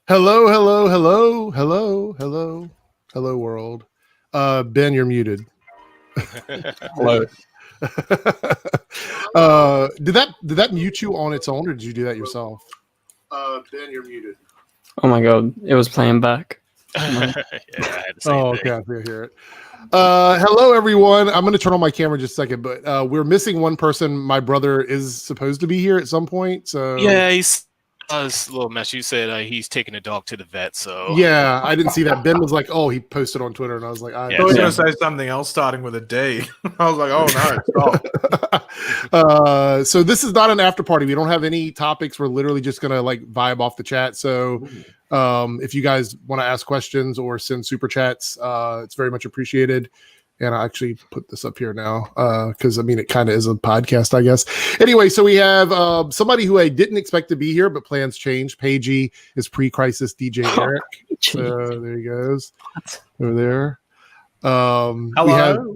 Hello, hello, hello, hello, hello, hello, world. Ben, you're muted. Hello. Did that mute you on its own, or did you do that yourself? Ben, you're muted. Oh my god, it was playing back. Yeah, I had the same Okay, thing. I hear it. Hello, everyone. I'm going to turn on my camera in just a second, but we're missing one person. My brother is supposed to be here at some point, so Yeah, he's a little mess. You said he's taking a dog to the vet, so yeah, I didn't see that. Ben was like, "Oh, he posted on Twitter," and I was like, Yeah. I thought he was going to say something else starting with a D. I was like, oh no, stop. So this is not an after party. We don't have any topics. We're literally just gonna like vibe off the chat. So if you guys want to ask questions or send super chats, it's very much appreciated. And I actually put this up here now because I mean it kind of is a podcast, I guess. Anyway, so we have somebody who I didn't expect to be here, but plans changed. Pagey is pre-crisis DJ Eric. So there he goes over there. Hello.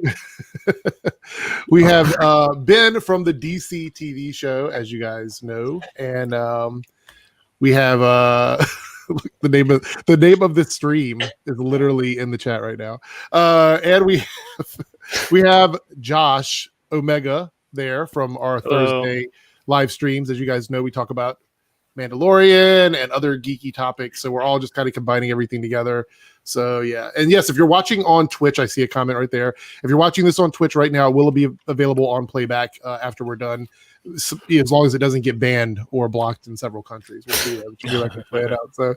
We have Ben from the DCTV show, as you guys know, and we have the name of the stream is literally in the chat right now, and we have Josh Omega there from our Thursday live streams. As you guys know, we talk about Mandalorian and other geeky topics, so we're all just kind of combining everything together. So yeah, and yes, if you're watching on Twitch, I see a comment right there. If you're watching this on Twitch right now, it will be available on playback after we're done, as long as it doesn't get banned or blocked in several countries. We'll see. I can play it out. So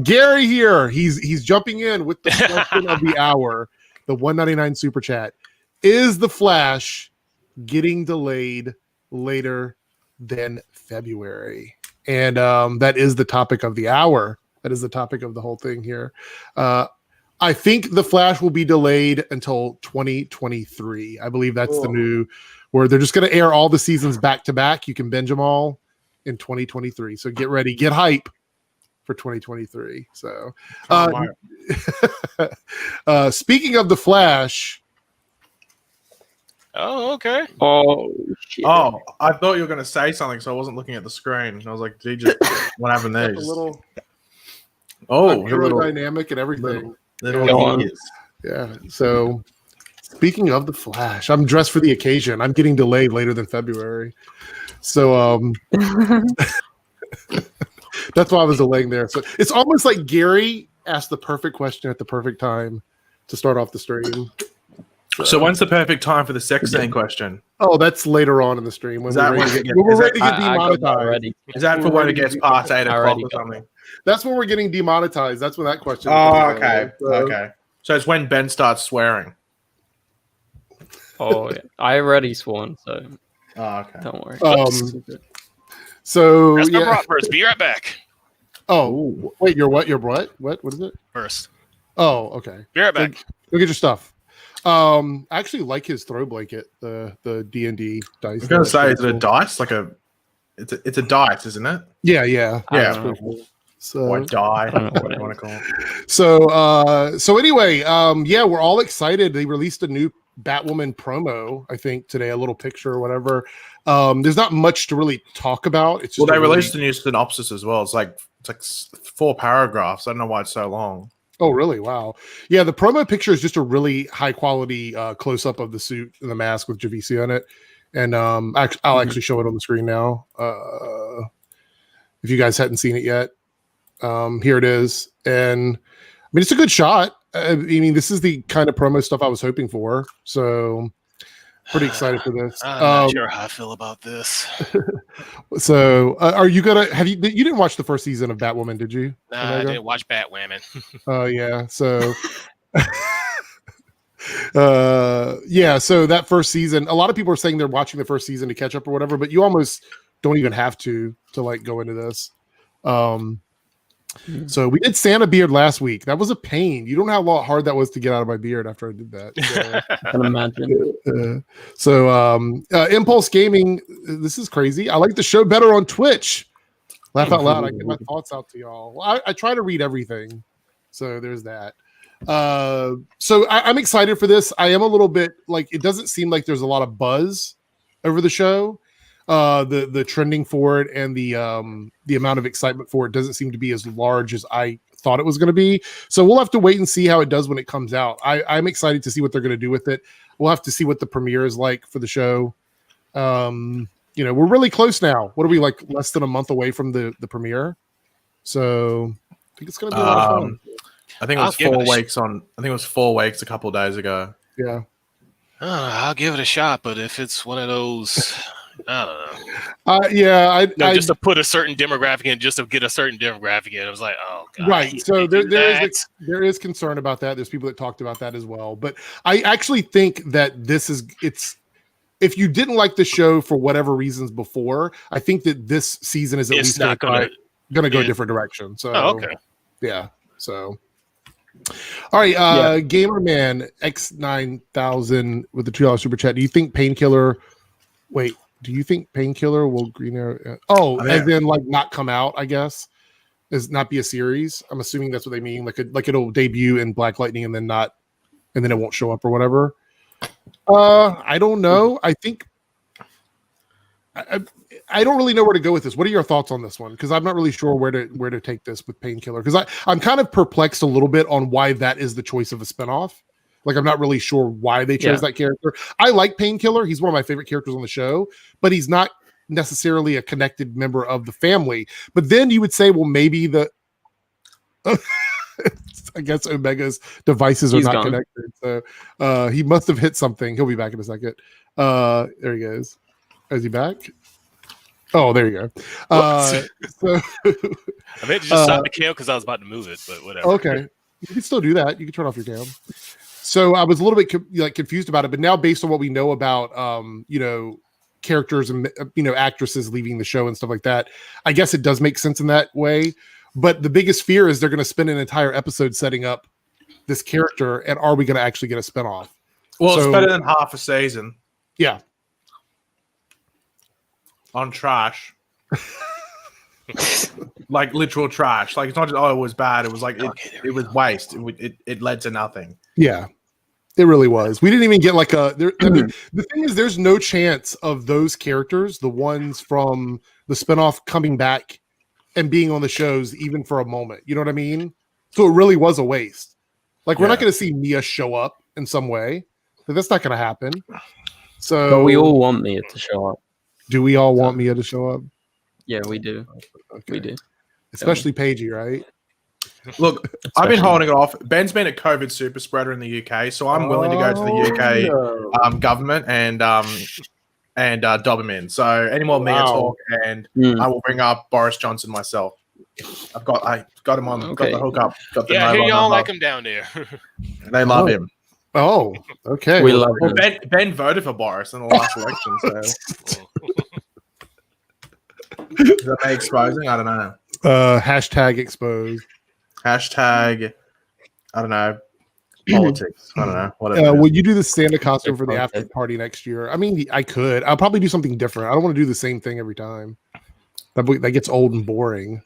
Gary here, he's jumping in with the question of the hour, the 199 super chat. Is the Flash getting delayed later than February? And that is the topic of the hour. That is the topic of the whole thing here. I think The Flash will be delayed until 2023. I believe that's the new, where they're just going to air all the seasons back to back. You can binge them all in 2023. So get ready, get hype for 2023. So speaking of The Flash. Oh, okay. Oh, shit. Oh, I thought you were going to say something, so I wasn't looking at the screen. I was like, did you what happened there? A little aerodynamic and everything. Little Yeah. So speaking of The Flash, I'm dressed for the occasion. I'm getting delayed later than February. So that's why I was delaying there. So it's almost like Gary asked the perfect question at the perfect time to start off the stream. So when's the perfect time for the sex scene question? Oh, that's later on in the stream. Is that we're ready to get demonetized. Is that for when it gets past 8 o'clock or something? That's when we're getting demonetized. That's when that question. Oh, okay. Okay. So it's when Ben starts swearing. Oh, yeah. I already sworn, so okay. don't worry. So That's my yeah. prop first. Be right back. Oh, wait, you're what? You're what? What is it? First. Oh, okay. Be right back. Go get your stuff. I actually like his throw blanket, the D&D dice. I was gonna say, is it a dice? Like it's a dice, isn't it? Yeah. Yeah. Cool. So White die. I don't know what you want to call it. So anyway, yeah, we're all excited. They released a new Batwoman promo, I think today, a little picture or whatever. There's not much to really talk about. It's just they released a new synopsis as well. It's like 4 paragraphs. I don't know why it's so long. Oh, really? Wow. Yeah, the promo picture is just a really high quality close up of the suit and the mask with Javicia on it. And I'll actually show it on the screen now. If you guys hadn't seen it yet, here it is. And I mean, it's a good shot. I mean, this is the kind of promo stuff I was hoping for. So pretty excited for this. I'm not sure how I feel about this. So are you gonna you didn't watch the first season of Batwoman, did you? Nah, I didn't watch Batwoman. Oh yeah. So yeah, so that first season, a lot of people are saying they're watching the first season to catch up or whatever, but you almost don't even have to like go into this. So we did Santa beard last week. That was a pain. You don't know how hard that was to get out of my beard after I did that. So, I can imagine. Impulse Gaming, this is crazy. I like the show better on Twitch. Laugh out loud. I get my thoughts out to y'all. Well, I try to read everything. So there's that. So I'm excited for this. I am a little bit like, it doesn't seem like there's a lot of buzz over the show. the trending for it and the amount of excitement for it doesn't seem to be as large as I thought it was going to be. So we'll have to wait and see how it does when it comes out. I'm excited to see what they're going to do with it. We'll have to see what the premiere is like for the show. We're really close now. What are we, like, less than a month away from the premiere? So I think it's going to be a lot of fun. I think it was 4 weeks on. I think it was 4 weeks a couple of days ago. Yeah. I'll give it a shot, but if it's one of those, I don't know. Just to put a certain demographic in, just to get a certain demographic in, I was like, oh, God. Right. So there is concern about that. There's people that talked about that as well. But I actually think that if you didn't like the show for whatever reasons before, I think that this season is at least going to go a different direction. So, okay. Yeah. So, all right. Gamerman X9000 with the $2 super chat. Do you think Painkiller will Green Arrow? As in, like, not come out, I guess, is not be a series. I'm assuming that's what they mean. Like it'll debut in Black Lightning and then it won't show up or whatever. I don't know. I think I don't really know where to go with this. What are your thoughts on this one? Because I'm not really sure where to take this with Painkiller. Because I'm kind of perplexed a little bit on why that is the choice of a spinoff. Like, I'm not really sure why they chose that character. I like Painkiller. He's one of my favorite characters on the show, but he's not necessarily a connected member of the family. But then you would say, well, maybe I guess Omega's devices are not connected. So he must have hit something. He'll be back in a second. There he goes. Is he back? Oh, there you go. So I meant to just stop the cam because I was about to move it, but whatever. Okay. You can still do that. You can turn off your cam. So I was a little bit confused about it, but now based on what we know about, characters and, actresses leaving the show and stuff like that, I guess it does make sense in that way. But the biggest fear is they're going to spend an entire episode setting up this character, and are we going to actually get a spinoff? Well, it's better than half a season. Yeah. On trash. Like literal trash. Like, it's not just, it was bad. It was like, it was waste. It led to nothing. Yeah. It really was. We didn't even get like the thing is, there's no chance of those characters, the ones from the spinoff, coming back and being on the shows even for a moment. You know what I mean? So it really was a waste. Like, we're not going to see Mia show up in some way. That's not going to happen. So, but we all want Mia to show up. Do we all want Mia to show up? Yeah, we do. Okay. We do. Especially Pagey, right? Look, I've been holding it off. Ben's been a COVID super spreader in the UK, so I'm willing to go to the UK government and dob him in. So any more Mia talk, and I will bring up Boris Johnson myself. I got him on, got the hookup. Got the here y'all like him down there. They love him. Oh, okay. We love him. Ben voted for Boris in the last election, so is that me exposing? I don't know. Hashtag exposed. Hashtag, I don't know, politics. I don't know. Whatever. Will you do the Santa costume for the after party next year? I mean, I could. I'll probably do something different. I don't want to do the same thing every time. That gets old and boring.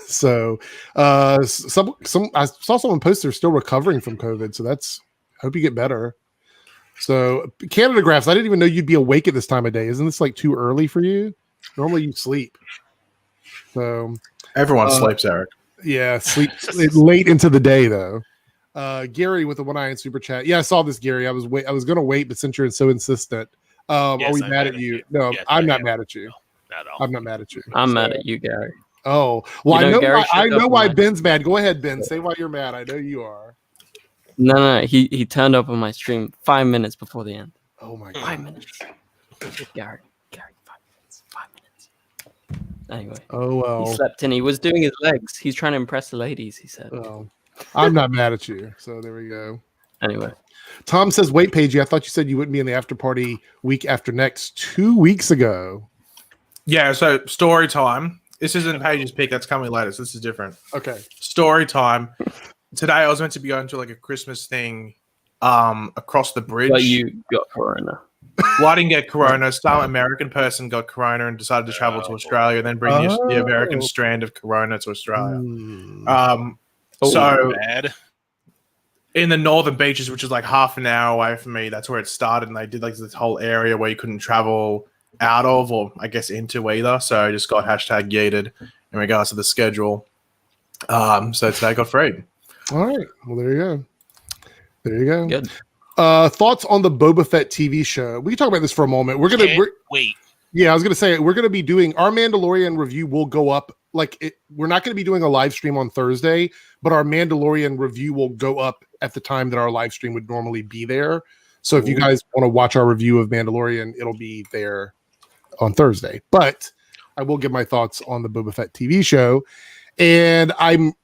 So I saw someone post they're still recovering from COVID. So I hope you get better. So Canada Graphs, I didn't even know you'd be awake at this time of day. Isn't this like too early for you? Normally you sleep. So everyone sleeps, Eric. Yeah, sleep late into the day though. Gary with the 1 eye and super chat. Yeah, I saw this, Gary. I was gonna wait, but since you're so insistent, are we mad at you? No, yes, I'm not mad at you. No, not at all. I'm not mad at you. I'm mad at you, Gary. Oh, well, I know why Ben's mad. Go ahead, Ben. Say why you're mad. I know you are. No. He turned up on my stream 5 minutes before the end. Oh my God. 5 minutes. Gary, 5 minutes. 5 minutes. Anyway. Oh well. He slept in. He was doing his legs. He's trying to impress the ladies, he said. Oh, I'm not mad at you. So there we go. Anyway. Tom says, wait, Pagey, I thought you said you wouldn't be in the after party week after next 2 weeks ago. Yeah, so story time. This isn't Paige's pick. That's coming later. So this is different. Okay. Story time. Today I was meant to be going to like a Christmas thing across the bridge. But you got corona. Well, I didn't get corona. Some American person got corona and decided to travel to Australia and then bring the American strand of corona to Australia. So bad. in the northern beaches, which is like half an hour away from me. That's where it started, and they did like this whole area where you couldn't travel out of, or I guess into either. So I just got hashtag yeeted in regards to the schedule. So today I got freed. All right. Well, there you go. There you go. Good. Thoughts on the Boba Fett TV show? We can talk about this for a moment. We're wait. Yeah, I was gonna say we're gonna be doing our Mandalorian review. Will go up we're not gonna be doing a live stream on Thursday, but our Mandalorian review will go up at the time that our live stream would normally be there. So if you guys want to watch our review of Mandalorian, it'll be there on Thursday. But I will give my thoughts on the Boba Fett TV show, and I'm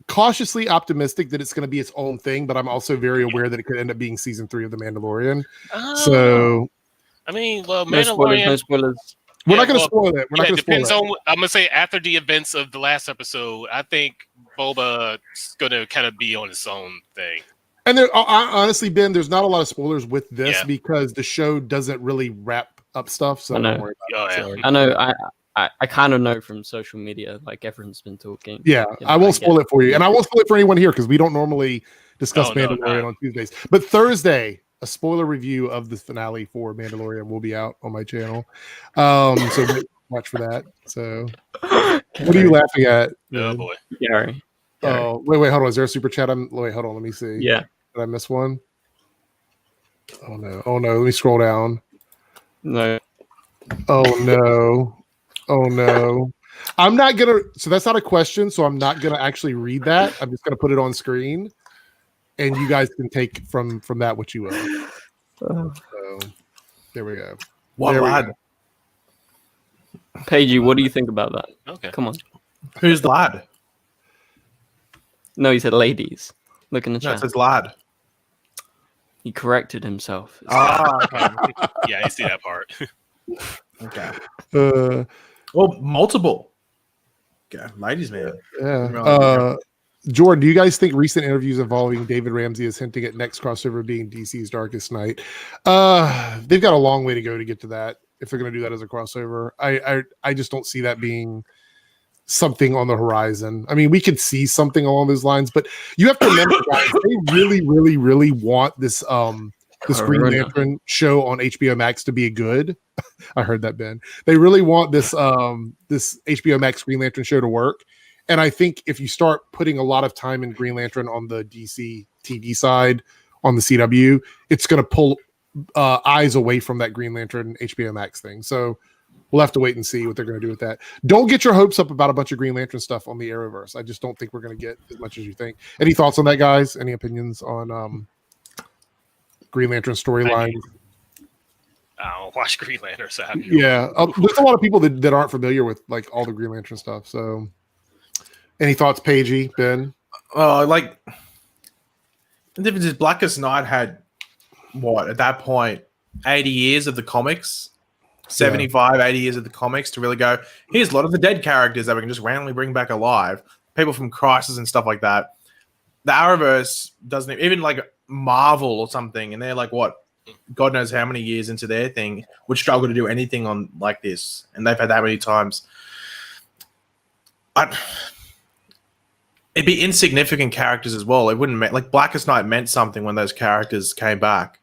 cautiously optimistic that it's going to be its own thing, but I'm also very aware that it could end up being season 3 of The Mandalorian. So, I mean, well, No spoilers. No spoilers. we're not going to spoil it. We're not going to spoil depends it. on. I'm gonna say after the events of the last episode, I think Boba's gonna kind of be on its own thing. And there, honestly, Ben, there's not a lot of spoilers with this Yeah. because the show doesn't really wrap up stuff. So I know. don't worry about it. Oh, Sorry. I know. I kind of know from social media, like everyone's been talking. Yeah, You know, I won't get spoil it for you, and I won't spoil it for anyone here because we don't normally discuss Oh, no, Mandalorian no. on Tuesdays. But Thursday, a spoiler review of the finale for Mandalorian will be out on my channel. So watch for that. So, what are you laughing at? Oh Ben? boy. Gary. Oh, wait, hold on. Is there a super chat? Wait, hold on. Let me see. Yeah. Did I miss one? Oh no. Let me scroll down. No. Oh no. I'm not gonna. So that's not a question. So I'm not gonna actually read that. I'm just gonna put it on screen, and you guys can take from that what you will. So there we go. What There we lad? go. Pagey, what do you think about that? Okay. Come on. Who's the lad? No, he said ladies. Look in the No, it chat. says lad. He corrected himself. Okay. Yeah, I see that part. Okay. Well, multiple. Okay, ladies, man. yeah. Jordan, do you guys think recent interviews involving David Ramsey is hinting at next crossover being DC's Darkest Night? They've got a long way to go to get to that. If they're going to do that as a crossover, I just don't see that being something on the horizon. I mean, we could see something along those lines, but you have to remember, guys, they really want this this Green Lantern show on HBO Max to be good. I heard that, Ben. They really want this this HBO Max Green Lantern show to work. And I think if you start putting a lot of time in Green Lantern on the DC TV side, on the CW, it's going to pull eyes away from that Green Lantern HBO Max thing. So we'll have to wait and see what they're going to do with that. Don't get your hopes up about a bunch of Green Lantern stuff on the Arrowverse. I just don't think we're going to get as much as you think. Any thoughts on that, guys? Any opinions on Green Lantern storyline? I don't watch Green Lantern, so I have no Yeah, there's a lot of people that aren't familiar with like all the Green Lantern stuff. So, any thoughts, Pagey, Ben? Like the difference is Blackest Night had what at that point 80 years of the comics, 75, 80 years of the comics to really go. Here's a lot of the dead characters that we can just randomly bring back alive. People from Crisis and stuff like that. The Arrowverse doesn't even like Marvel or something, and they're like what, God knows how many years into their thing would struggle to do anything on like this, and they've had that many times. It'd be insignificant characters as well. It wouldn't like Blackest Night meant something when those characters came back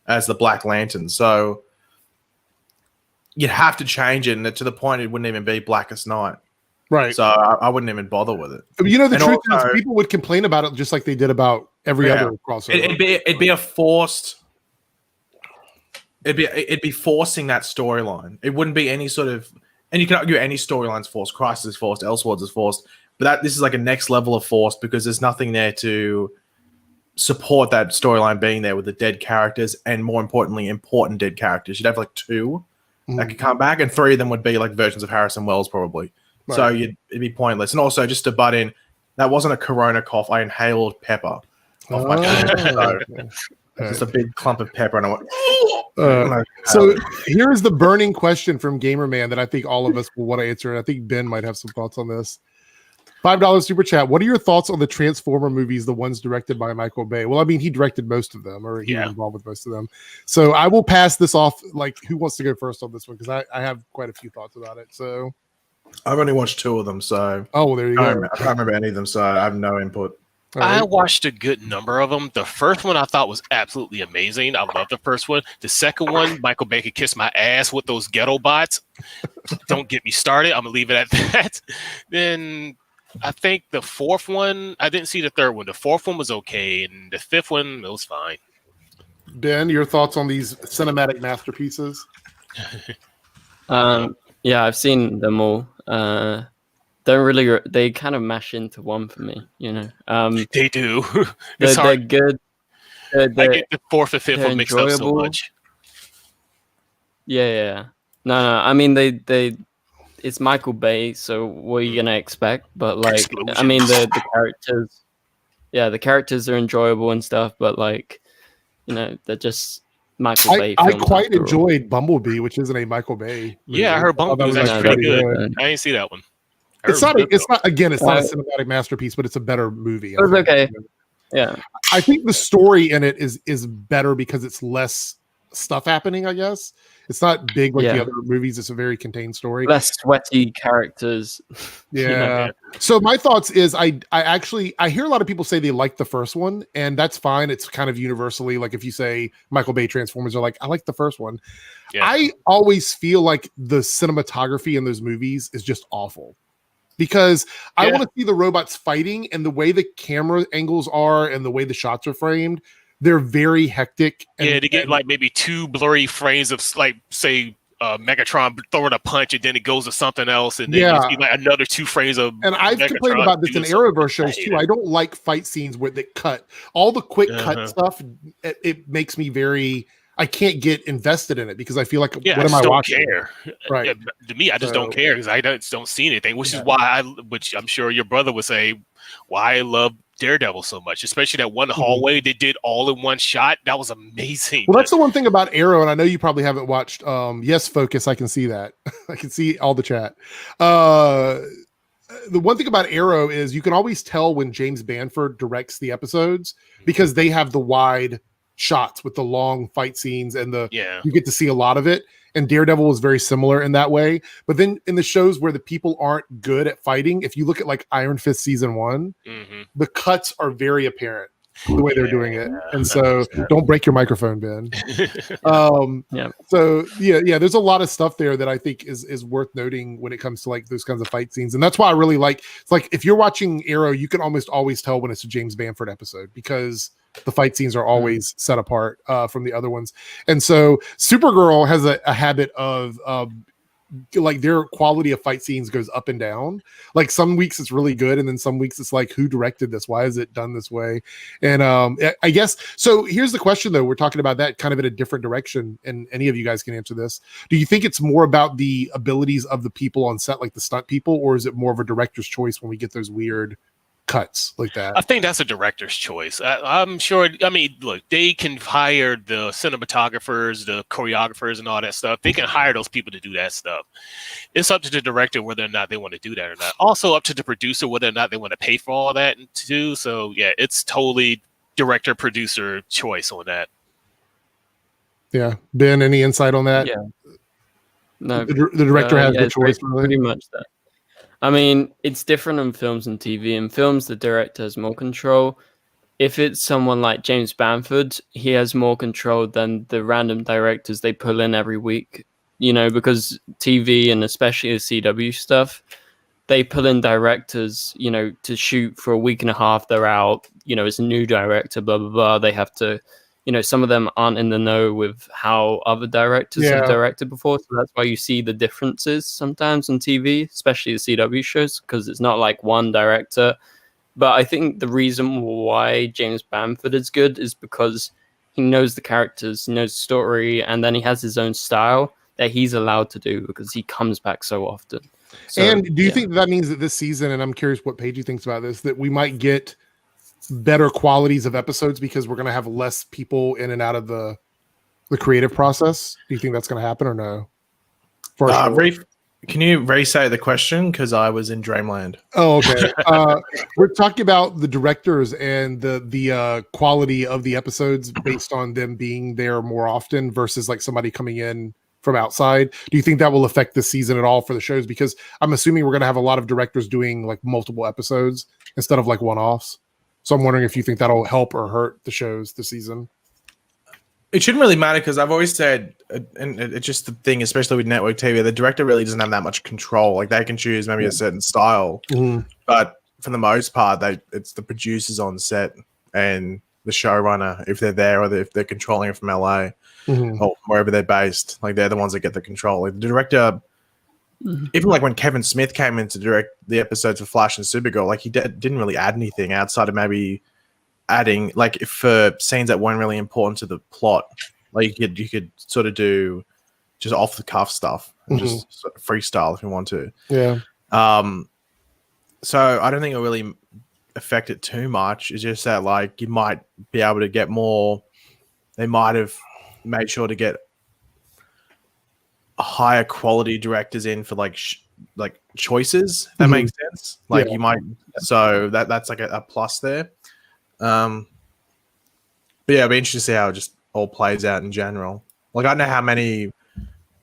as the Black Lantern. So you'd have to change it, and to the point it wouldn't even be Blackest Night. Right. So I wouldn't even bother with it. You know, the And truth also- is people would complain about it just like they did about every other crossover. It'd be a forced. It'd be forcing that storyline. It wouldn't be any sort of, and you can argue any storyline's forced. Crisis is forced. Elseworlds is forced. But this is like a next level of force because there's nothing there to support that storyline being there with the dead characters, and more importantly, important dead characters. You'd have like 2 that could come back, and 3 of them would be like versions of Harrison Wells probably. Right. So it'd be pointless. And also, just to butt in, that wasn't a corona cough. I inhaled pepper off my so just a big clump of pepper, and I went. So here's the burning question from Gamerman that I think all of us will want to answer. I think Ben might have some thoughts on this. $5 super chat. What are your thoughts on the Transformer movies, the ones directed by Michael Bay? Well, I mean, he directed most of them, or he was involved with most of them. So I will pass this off. Like, who wants to go first on this one? Because I have quite a few thoughts about it. So I've only watched 2 of them, so well, there you go. I can't remember any of them, so I have no input. All I right. watched a good number of them. The first one I thought was absolutely amazing. I love the first one. The second one, Michael Bay could kiss my ass with those ghetto bots. Don't get me started. I'm gonna leave it at that. Then I think the fourth one, I didn't see the third one. The fourth one was okay, and the fifth one, it was fine. Ben, your thoughts on these cinematic masterpieces? Yeah, I've seen them all. Don't really. They kind of mash into one for me, you know. They do. They're It's hard. good. I get the fourth and fifth they're one mixed up so enjoyable. much. Yeah. No. I mean, they. It's Michael Bay, so what are you gonna expect? But like, I mean, the characters. Yeah, the characters are enjoyable and stuff, but like, you know, they're just Michael Bay. I films quite after all. enjoyed Bumblebee, which isn't a Michael Bay movie. Yeah, I heard thought Bumblebee was that actually pretty pretty good. I didn't see that one. I It's heard not. it was It's not. Again, it's not a Uh, cinematic masterpiece, but it's a better movie. It was I think. okay. Yeah. I think the story in it is better because it's less stuff happening. I guess it's not big like the Yeah. other movies. It's a very contained story. Less sweaty characters. Yeah. Yeah. So my thoughts is I hear a lot of people say they like the first one, and that's fine. It's kind of universally like if you say Michael Bay Transformers, are like I like the first one. Yeah. I always feel like the cinematography in those movies is just awful. Because I Yeah. want to see the robots fighting, and the way the camera angles are and the way the shots are framed, they're very hectic. And, Yeah, to get like maybe two blurry frames of like say Megatron throwing a punch and then it goes to something else and then Yeah. you see like another 2 frames of and I've complained Megatron about this in doing something. Arrowverse shows I hate too. it. I don't like fight scenes where they cut all the quick cut Uh-huh. stuff. It makes me very. I can't get invested in it because I feel like Yeah, what I am I just don't watching? care. Right. Yeah, to me, I just don't So- care because I don't see anything, which Yeah. is why which I'm sure your brother would say, why I love Daredevil so much, especially that one hallway they did all in one shot. That was amazing. Well, that's the one thing about Arrow, and I know you probably haven't watched. Yes, Focus. I can see that. I can see all the chat. The one thing about Arrow is you can always tell when James Banford directs the episodes because they have the wide shots with the long fight scenes and yeah. you get to see a lot of it. And Daredevil is very similar in that way. But then in the shows where the people aren't good at fighting, if you look at like Iron Fist season 1, hmm the cuts are very apparent the way they're doing it. And so 100%. don't break your microphone, Ben. Yeah. So yeah, there's a lot of stuff there that I think is worth noting when it comes to like those kinds of fight scenes. And that's why I really like, it's like if you're watching Arrow, you can almost always tell when it's a James Banford episode because the fight scenes are always set apart from the other ones. And so Supergirl has a habit of like their quality of fight scenes goes up and down. Like some weeks it's really good, and then some weeks it's like, who directed this? Why is it done this way? And I guess so. Here's the question, though. We're talking about that kind of in a different direction, and any of you guys can answer this. Do you think it's more about the abilities of the people on set, like the stunt people, or is it more of a director's choice when we get those weird cuts like that? I think that's a director's choice. I'm sure. I mean, look, they can hire the cinematographers, the choreographers, and all that stuff. They can hire those people to do that stuff. It's up to the director whether or not they want to do that or not. Also up to the producer whether or not they want to pay for all that too. So yeah, it's totally director producer choice on that. Yeah, Ben, any insight on that? Yeah. No, The director has yeah, the it's choice. Really? pretty much that. I mean, it's different in films and TV. In films, the director has more control. If it's someone like James Banford, he has more control than the random directors they pull in every week. You know, because TV and especially the CW stuff, they pull in directors, you know, to shoot for a week and a half. They're out, you know, it's a new director, blah, blah, blah. They have to, you know, some of them aren't in the know with how other directors have directed before. So that's why you see the differences sometimes on TV, especially the CW shows, because it's not like one director. But I think the reason why James Banford is good is because he knows the characters, he knows the story, and then he has his own style that he's allowed to do because he comes back so often. So, and do you think that means that this season, and I'm curious what Pagey thinks about this, that we might get better qualities of episodes because we're going to have less people in and out of the creative process? Do you think that's going to happen or no? For sure. Can you re-say the question? Because I was in dreamland. Oh, okay. We're talking about the directors and the quality of the episodes based on them being there more often versus like somebody coming in from outside. Do you think that will affect this season at all for the shows? Because I'm assuming we're going to have a lot of directors doing like multiple episodes instead of like one-offs. So I'm wondering if you think that'll help or hurt the shows this season. It shouldn't really matter because I've always said, and it's just the thing, especially with network TV, the director really doesn't have that much control. Like they can choose maybe a certain style, but for the most part, it's the producers on set and the showrunner, if they're there or if they're controlling it from LA or wherever they're based. Like they're the ones that get the control. Like the director, even like when Kevin Smith came in to direct the episodes of Flash and Supergirl, like he didn't really add anything outside of maybe adding like for scenes that weren't really important to the plot. Like you could sort of do just off the cuff stuff and just sort of freestyle if you want to. Yeah. So I don't think it'll really affect it too much. It's just that like you might be able to get more. They might have made sure to get higher quality directors in for like choices. If that makes sense. Like you might. So that's like a plus there. But yeah, it'll be interesting to see how it just all plays out in general. Like I don't know how many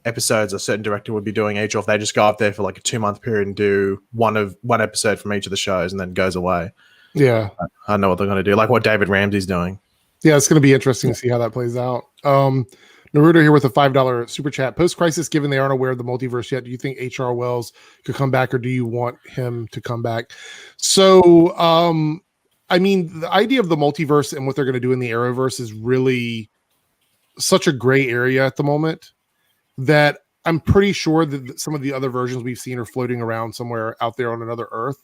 episodes a certain director would be doing each, or if they just go up there for like a 2-month period and do one episode from each of the shows and then goes away. Yeah, I don't know what they're going to do. Like what David Ramsey's doing. Yeah, it's going to be interesting to see how that plays out. Naruto here with a $5 super chat. Post-crisis, given they aren't aware of the multiverse yet, do you think H.R. Wells could come back, or do you want him to come back? So, I mean, the idea of the multiverse and what they're going to do in the Arrowverse is really such a gray area at the moment that I'm pretty sure that some of the other versions we've seen are floating around somewhere out there on another Earth.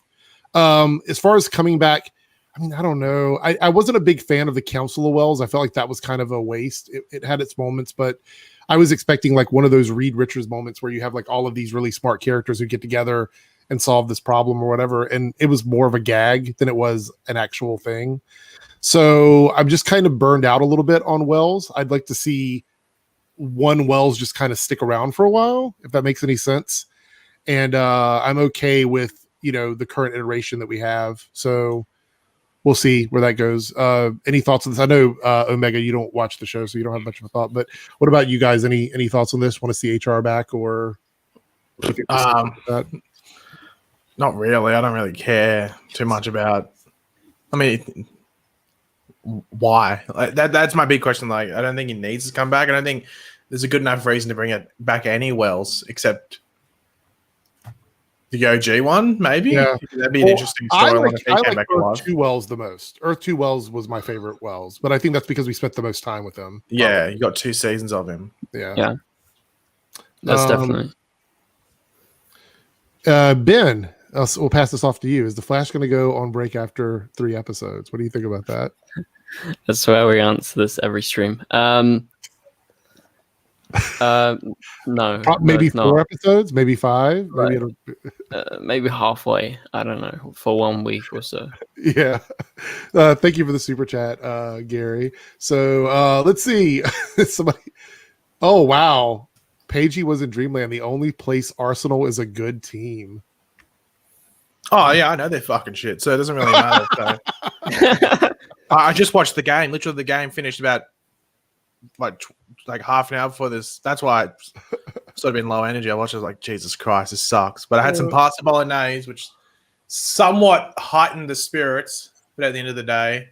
As far as coming back, I mean, I don't know. I wasn't a big fan of the Council of Wells. I felt like that was kind of a waste. It had its moments, but I was expecting like one of those Reed Richards moments where you have like all of these really smart characters who get together and solve this problem or whatever. And it was more of a gag than it was an actual thing. So I'm just kind of burned out a little bit on Wells. I'd like to see one Wells just kind of stick around for a while, if that makes any sense. And I'm okay with, the current iteration that we have. So we'll see where that goes. Any thoughts on this? I know, Omega, you don't watch the show, so you don't have much of a thought, but what about you guys? Any thoughts on this? Want to see HR back or? Not really. I don't really care too much about. I mean, why? Like, that's my big question. Like, I don't think he needs to come back. I don't think there's a good enough reason to bring it back any Wells except the OG one. Maybe that'd be an interesting story. I like Earth 2 Wells the most. Earth 2 Wells was my favorite Wells, but I think that's because we spent the most time with him. Yeah, you got 2 seasons of him. Yeah, that's definitely. Ben, we'll pass this off to you. Is the Flash going to go on break after 3 episodes? What do you think about that? I swear we answer this every stream. No, maybe 4 episodes, maybe 5, right. Maybe halfway. I don't know, for 1 week or so. Yeah. Thank you for the super chat, Gary. So let's see. Somebody. Oh wow, Pagey was in Dreamland. The only place Arsenal is a good team. Oh yeah, I know they're fucking shit, so it doesn't really matter. So. I just watched the game. Literally, the game finished about like half an hour before this. That's why it's sort of been low energy. I watched it, I was like, Jesus Christ, this sucks. But I had some pasta bolognese, which somewhat heightened the spirits. But at the end of the day,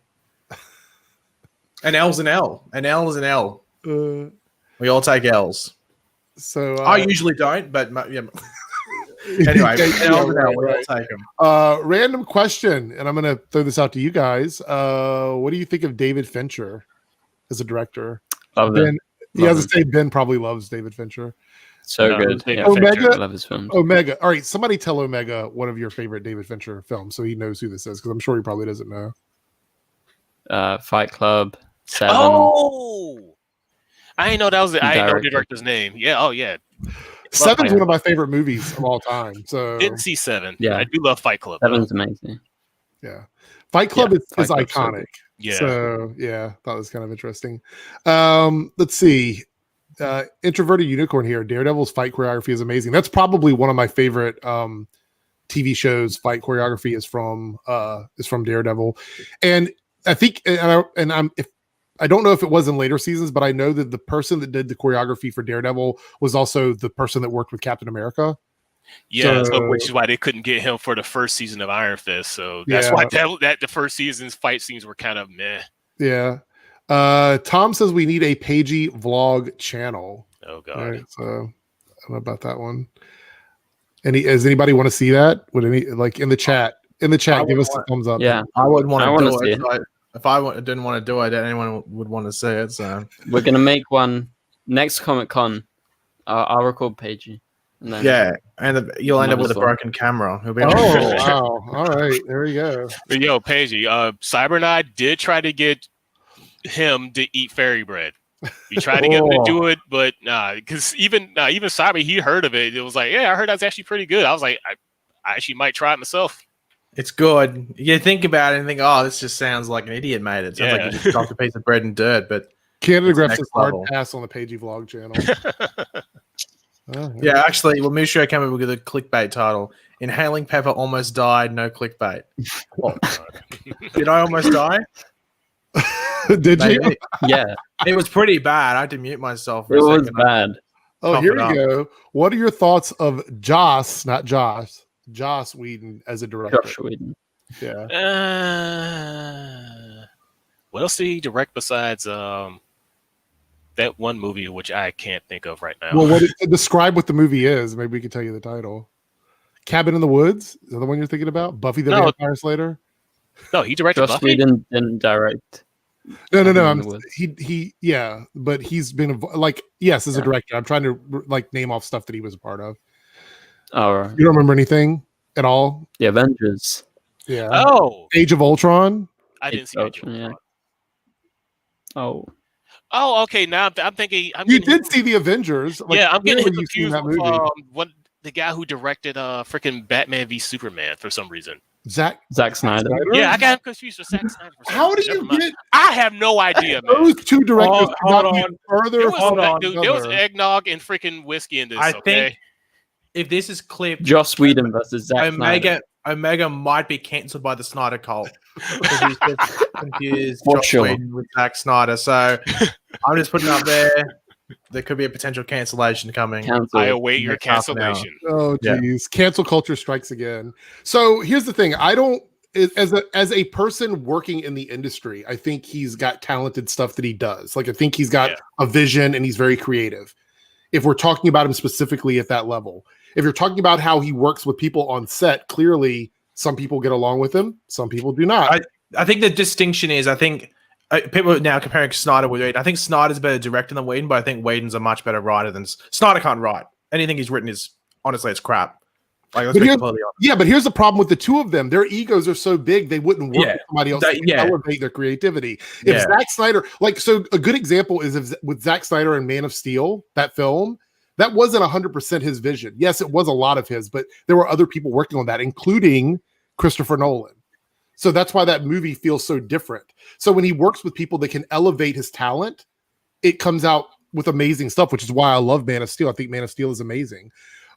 an L's an L. An L is an L. We all take L's. So I usually don't, but yeah. Anyway, we'll take them. Random question, and I'm going to throw this out to you guys. What do you think of David Fincher as a director? Ben, Ben probably loves David Fincher. So good. Yeah, Omega, I love his films. Omega. All right, somebody tell Omega one of your favorite David Fincher films so he knows who this is, because I'm sure he probably doesn't know. Fight Club, 7. Oh, I didn't know that was I didn't know the director's name. Yeah. Oh yeah. 7's one of my favorite movies of all time. So didn't see 7. Yeah, I do love Fight Club. 7's amazing. Yeah, Fight Club is iconic. Yeah. So yeah, that was kind of interesting. Let's see. Introverted Unicorn here. Daredevil's fight choreography is amazing. That's probably one of my favorite TV shows. Fight choreography is from Daredevil, and I think I don't know if it was in later seasons, but I know that the person that did the choreography for Daredevil was also the person that worked with Captain America. Yeah, so which is why they couldn't get him for the first season of Iron Fist. So that's why that the first season's fight scenes were kind of meh. Yeah. Tom says we need a Pagey vlog channel. Oh God. Right, so I don't know about that one. Does anybody want to see that? Would any like in the chat? In the chat, give us a thumbs up. Yeah, I wouldn't want to do see it. If I didn't want to do it, anyone would want to see it. So we're gonna make one next Comic Con. I'll record Pagey. And you'll end up with a broken camera. He'll be wow! All right, there we go. But yo, Pagey, Syberninja did try to get him to eat fairy bread. We tried to get him to do it, but because even Cyber, he heard of it. It was like, yeah, I heard that's actually pretty good. I was like, I actually might try it myself. It's good. You think about it and think, oh, this just sounds like an idiot made it. Sounds like you just dropped a piece of bread and dirt. But Canada Graphs is hard pass on the Pagey vlog channel. Yeah, actually, well, Musho came up with a clickbait title. Inhaling pepper almost died, no clickbait. Did I almost die? Did you? Yeah. It was pretty bad. I had to mute myself. It was bad. Oh, here we go. What are your thoughts of Joss Whedon as a director? Josh Whedon. Yeah. What else did he direct besides that one movie, which I can't think of right now? Well, describe what the movie is. Maybe we can tell you the title. Cabin in the Woods? Is that the one you're thinking about? Buffy the Vampire Slayer? No, he directed Josh Buffy. Whedon didn't direct. No. Yeah, but he's been as a director. I'm trying to name off stuff that he was a part of. Oh, right. You don't remember anything at all? The Avengers. Yeah. Oh, Age of Ultron. I didn't see Age of Ultron. Yeah. Oh, okay. Now I'm thinking. You did see the Avengers. I'm getting confused that with movie. the guy who directed freaking Batman v Superman for some reason. Zack Snyder. Yeah, I got him confused with Zack Snyder. How do you get? I have no idea, man. Those two directors hold on. further. There was eggnog and freaking whiskey in this. I think if this is clipped, Joss Whedon versus Zack Snyder. Omega might be cancelled by the Snyder cult because he's just confused Joss Whedon with Zack Snyder. So I'm just putting up there. There could be a potential cancellation coming. I await your cancellation. Oh, geez. Yeah. Cancel culture strikes again. So here's the thing. As a person working in the industry, I think he's got talented stuff that he does. I think he's got a vision and he's very creative. If we're talking about him specifically at that level. If you're talking about how he works with people on set, clearly some people get along with him. Some people do not. I think the distinction is, people are now comparing Snyder with Whedon. I think Snyder's a better director than Whedon, but I think Whedon's a much better writer than Snyder. Can't write anything he's written is honestly it's crap. Let's be completely honest. Yeah, but here's the problem with the two of them. Their egos are so big they wouldn't work with somebody else to elevate their creativity. If Zack Snyder, so a good example is with Zack Snyder and Man of Steel, that film, that wasn't 100% his vision. Yes, it was a lot of his, but there were other people working on that, including Christopher Nolan. So that's why that movie feels so different. So when he works with people that can elevate his talent, it comes out with amazing stuff, which is why I love Man of Steel. I think Man of Steel is amazing.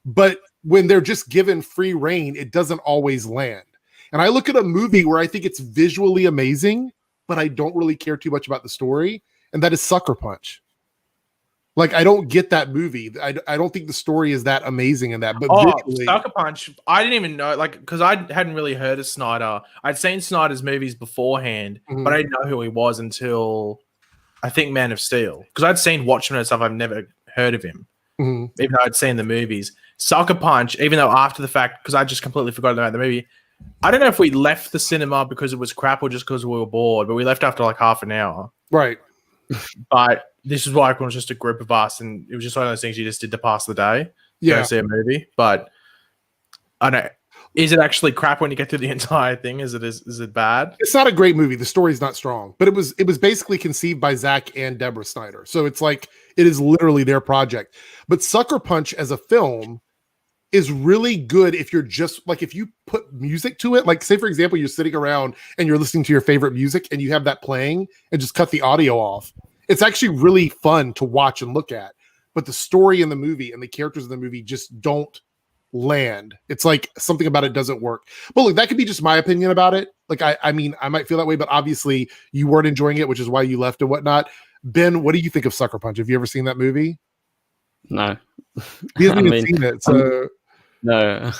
But when they're just given free reign, it doesn't always land. And I look at a movie where I think it's visually amazing, but I don't really care too much about the story, and that is Sucker Punch. I don't get that movie. I don't think the story is that amazing in that. But visually, Sucker Punch, I didn't even know, because I hadn't really heard of Snyder. I'd seen Snyder's movies beforehand, but I didn't know who he was until I think Man of Steel. Because I'd seen Watchmen and stuff, I've never heard of him, even though I'd seen the movies. Sucker Punch, even though after the fact, because I just completely forgot about the movie, I don't know if we left the cinema because it was crap or just because we were bored, but we left after half an hour. Right. But this is why it was just a group of us, and it was just one of those things you just did to pass the day. Go see a movie. But I don't know. Is it actually crap when you get through the entire thing? Is it bad? It's not a great movie. The story's not strong, but it was basically conceived by Zack and Deborah Snyder. So it's it is literally their project. But Sucker Punch as a film is really good if you're just if you put music to it. Say for example, you're sitting around and you're listening to your favorite music and you have that playing and just cut the audio off. It's actually really fun to watch and look at, but the story in the movie and the characters in the movie just don't land. It's something about it doesn't work. But look, that could be just my opinion about it. I mean, I might feel that way, but obviously you weren't enjoying it, which is why you left and whatnot. Ben, what do you think of Sucker Punch? Have you ever seen that movie? No. He hasn't even seen it. So No,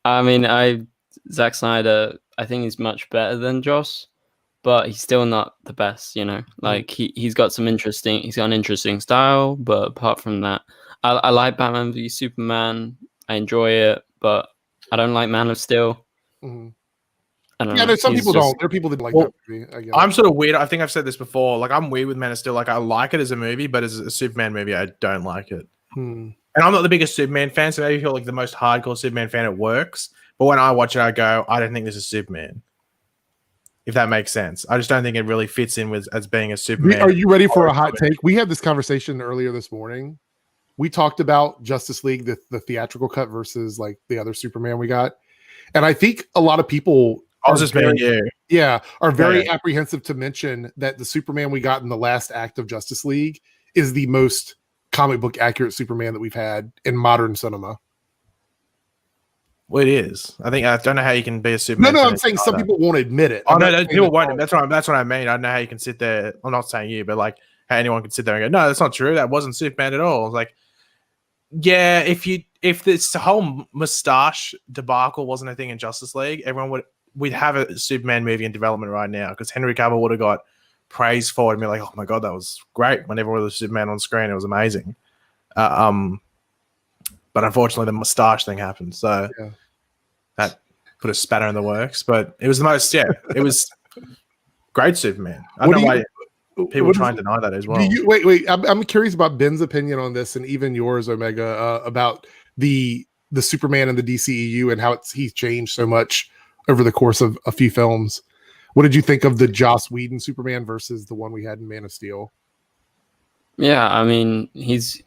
I mean, Zack Snyder, I think he's much better than Joss, but he's still not the best. Like he's got an interesting style, but apart from that, I like Batman v Superman. I enjoy it, but I don't like Man of Steel. Mhm. I don't Yeah, know. there's some He's people just- don't. There are people that like Well, that movie. I get I'm it. sort of weird. I think I've said this before. Like, I'm weird with Man of Steel. Like, I like it as a movie, but as a Superman movie, I don't like it. Hmm. And I'm not the biggest Superman fan, so maybe if you're like the most hardcore Superman fan, it works. But when I watch it, I go, I don't think this is Superman. If that makes sense. I just don't think it really fits in with as being a Superman. Are you ready for a hot take? We had this conversation earlier this morning. We talked about Justice League, the theatrical cut versus like the other Superman we got. And I think a lot of people I was just being you. Yeah, are very Yeah. apprehensive to mention that the Superman we got in the last act of Justice League is the most comic book accurate Superman that we've had in modern cinema. Well, it is. I don't know how you can be a Superman. No, fan I'm saying and some not. people won't admit it. Oh I'm no, not no, saying people that- won't. That's what I mean. I don't know how you can sit there. I'm not saying you, but like how anyone can sit there and go, no, that's not true. That wasn't Superman at all. Like, yeah, if this whole mustache debacle wasn't a thing in Justice League, we'd have a Superman movie in development right now because Henry Cavill would have got praise for it and be like, oh my god, that was great. Whenever there was Superman on screen, it was amazing. But unfortunately, the mustache thing happened, so Yeah. that put a spanner in the works. But it was the most, it was great Superman. I What don't do know you- why people what try is- and deny that as well. Wait. I'm curious about Ben's opinion on this, and even yours, Omega, about the Superman in the DCEU and how he's changed so much over the course of a few films. What did you think of the Joss Whedon Superman versus the one we had in Man of Steel? Yeah, I mean, he's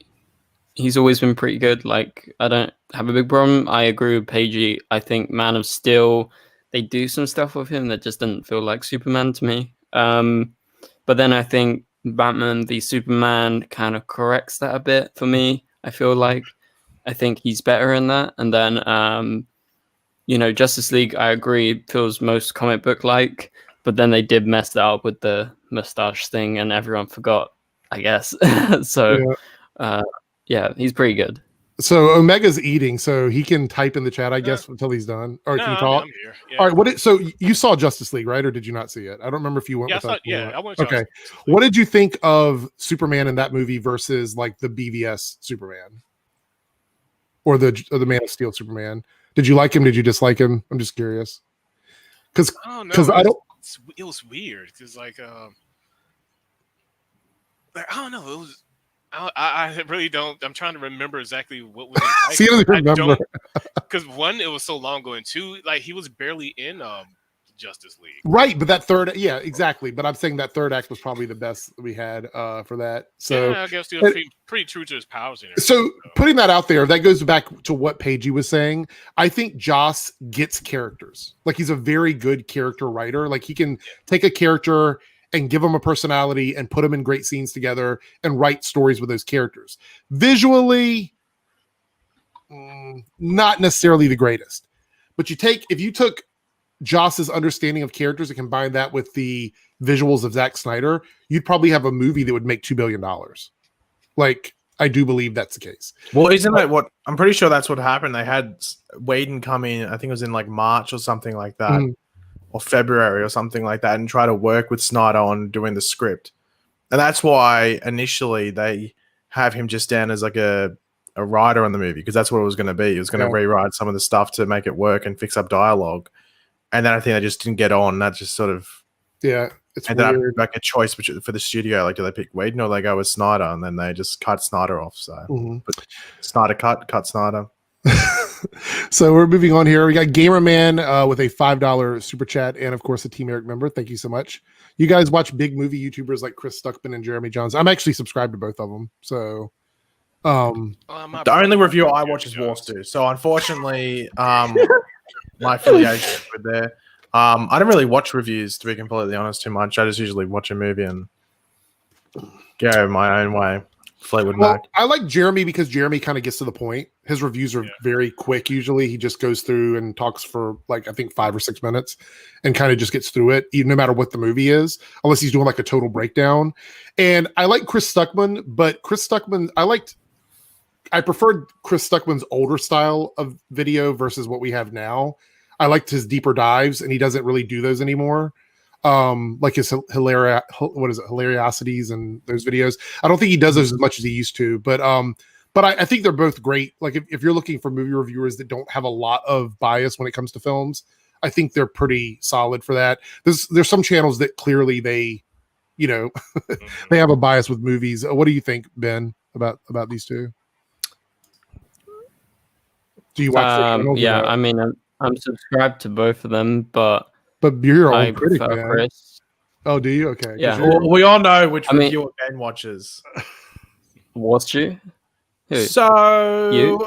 always been pretty good. Like, I don't have a big problem. I agree with Pagey. I think Man of Steel, they do some stuff with him that just doesn't feel like Superman to me. But then I think Batman v Superman kind of corrects that a bit for me. I feel like I think he's better in that. And then, Justice League, I agree, feels most comic book like. But then they did mess that up with the mustache thing, and everyone forgot, I guess. So, yeah, he's pretty good. So Omega's eating, so he can type in the chat, I guess, until he's done. Or can you talk? I'm here. Yeah. All right. So you saw Justice League, right? Or did you not see it? I don't remember if you went Yeah, with I us. saw, yeah, I went to Okay. Justice League. What did you think of Superman in that movie versus like the BVS Superman or the Man of Steel Superman? Did you like him? Did you dislike him? I'm just curious. I don't know. Because I don't. It was weird because like I don't know. It was. I really don't. I'm trying to remember exactly what was. Like. See, I remember. Because one, it was so long ago, and two, like he was barely in Justice League. Right, but that third, yeah, exactly. But I'm saying that third act was probably the best we had for that. So yeah, I guess he was pretty true to his powers. And so everything, putting that out there, that goes back to what Pagey was saying. I think Joss gets characters. Like he's a very good character writer. Like he can take a character and give them a personality and put them in great scenes together and write stories with those characters. Visually, not necessarily the greatest. But if you took Joss's understanding of characters and combine that with the visuals of Zack Snyder, you'd probably have a movie that would make $2 billion. Like, I do believe that's the case. Well, isn't that what I'm pretty sure that's what happened? They had Whedon come in, I think it was in like March or something like that, or February or something like that, and try to work with Snyder on doing the script. And that's why initially they have him just down as like a writer on the movie, because that's what it was going to be. He was going to rewrite some of the stuff to make it work and fix up dialogue. And then I think they just didn't get on. That just sort of it's ended up weird. like a choice for the studio. Like, do they pick Whedon or they go with Snyder? And then they just cut Snyder off. So, but Snyder cut Snyder. So we're moving on here. We got Gamerman with a $5 super chat, and of course a Team Eric member. Thank you so much. You guys watch big movie YouTubers like Chris Stuckman and Jeremy Jones. I'm actually subscribed to both of them. So, the only review I watch is War Stew. So unfortunately, my affiliation with there. I don't really watch reviews, to be completely honest, too much. I just usually watch a movie and go my own way. Fleetwood Mac. I like Jeremy because Jeremy kind of gets to the point. His reviews are very quick. Usually he just goes through and talks for like, I think 5 or 6 minutes and kind of just gets through it, even no matter what the movie is, unless he's doing like a total breakdown. And I like Chris Stuckman, but Chris Stuckman, I liked I preferred Chris Stuckman's older style of video versus what we have now. I liked his deeper dives, and he doesn't really do those anymore. Like his hilariosities and those videos. I don't think he does those as much as he used to, but I think they're both great. Like if you're looking for movie reviewers that don't have a lot of bias when it comes to films, I think they're pretty solid for that. There's some channels that clearly they they have a bias with movies. What do you think, Ben, about these two? Do you watch the channels? Yeah, I mean, I'm subscribed to both of them, but you're your own I critic, prefer man. Chris. Oh, do you? Okay. Yeah. Well, we all know which I mean- reviewer Ben watches. What's you? Who? So You?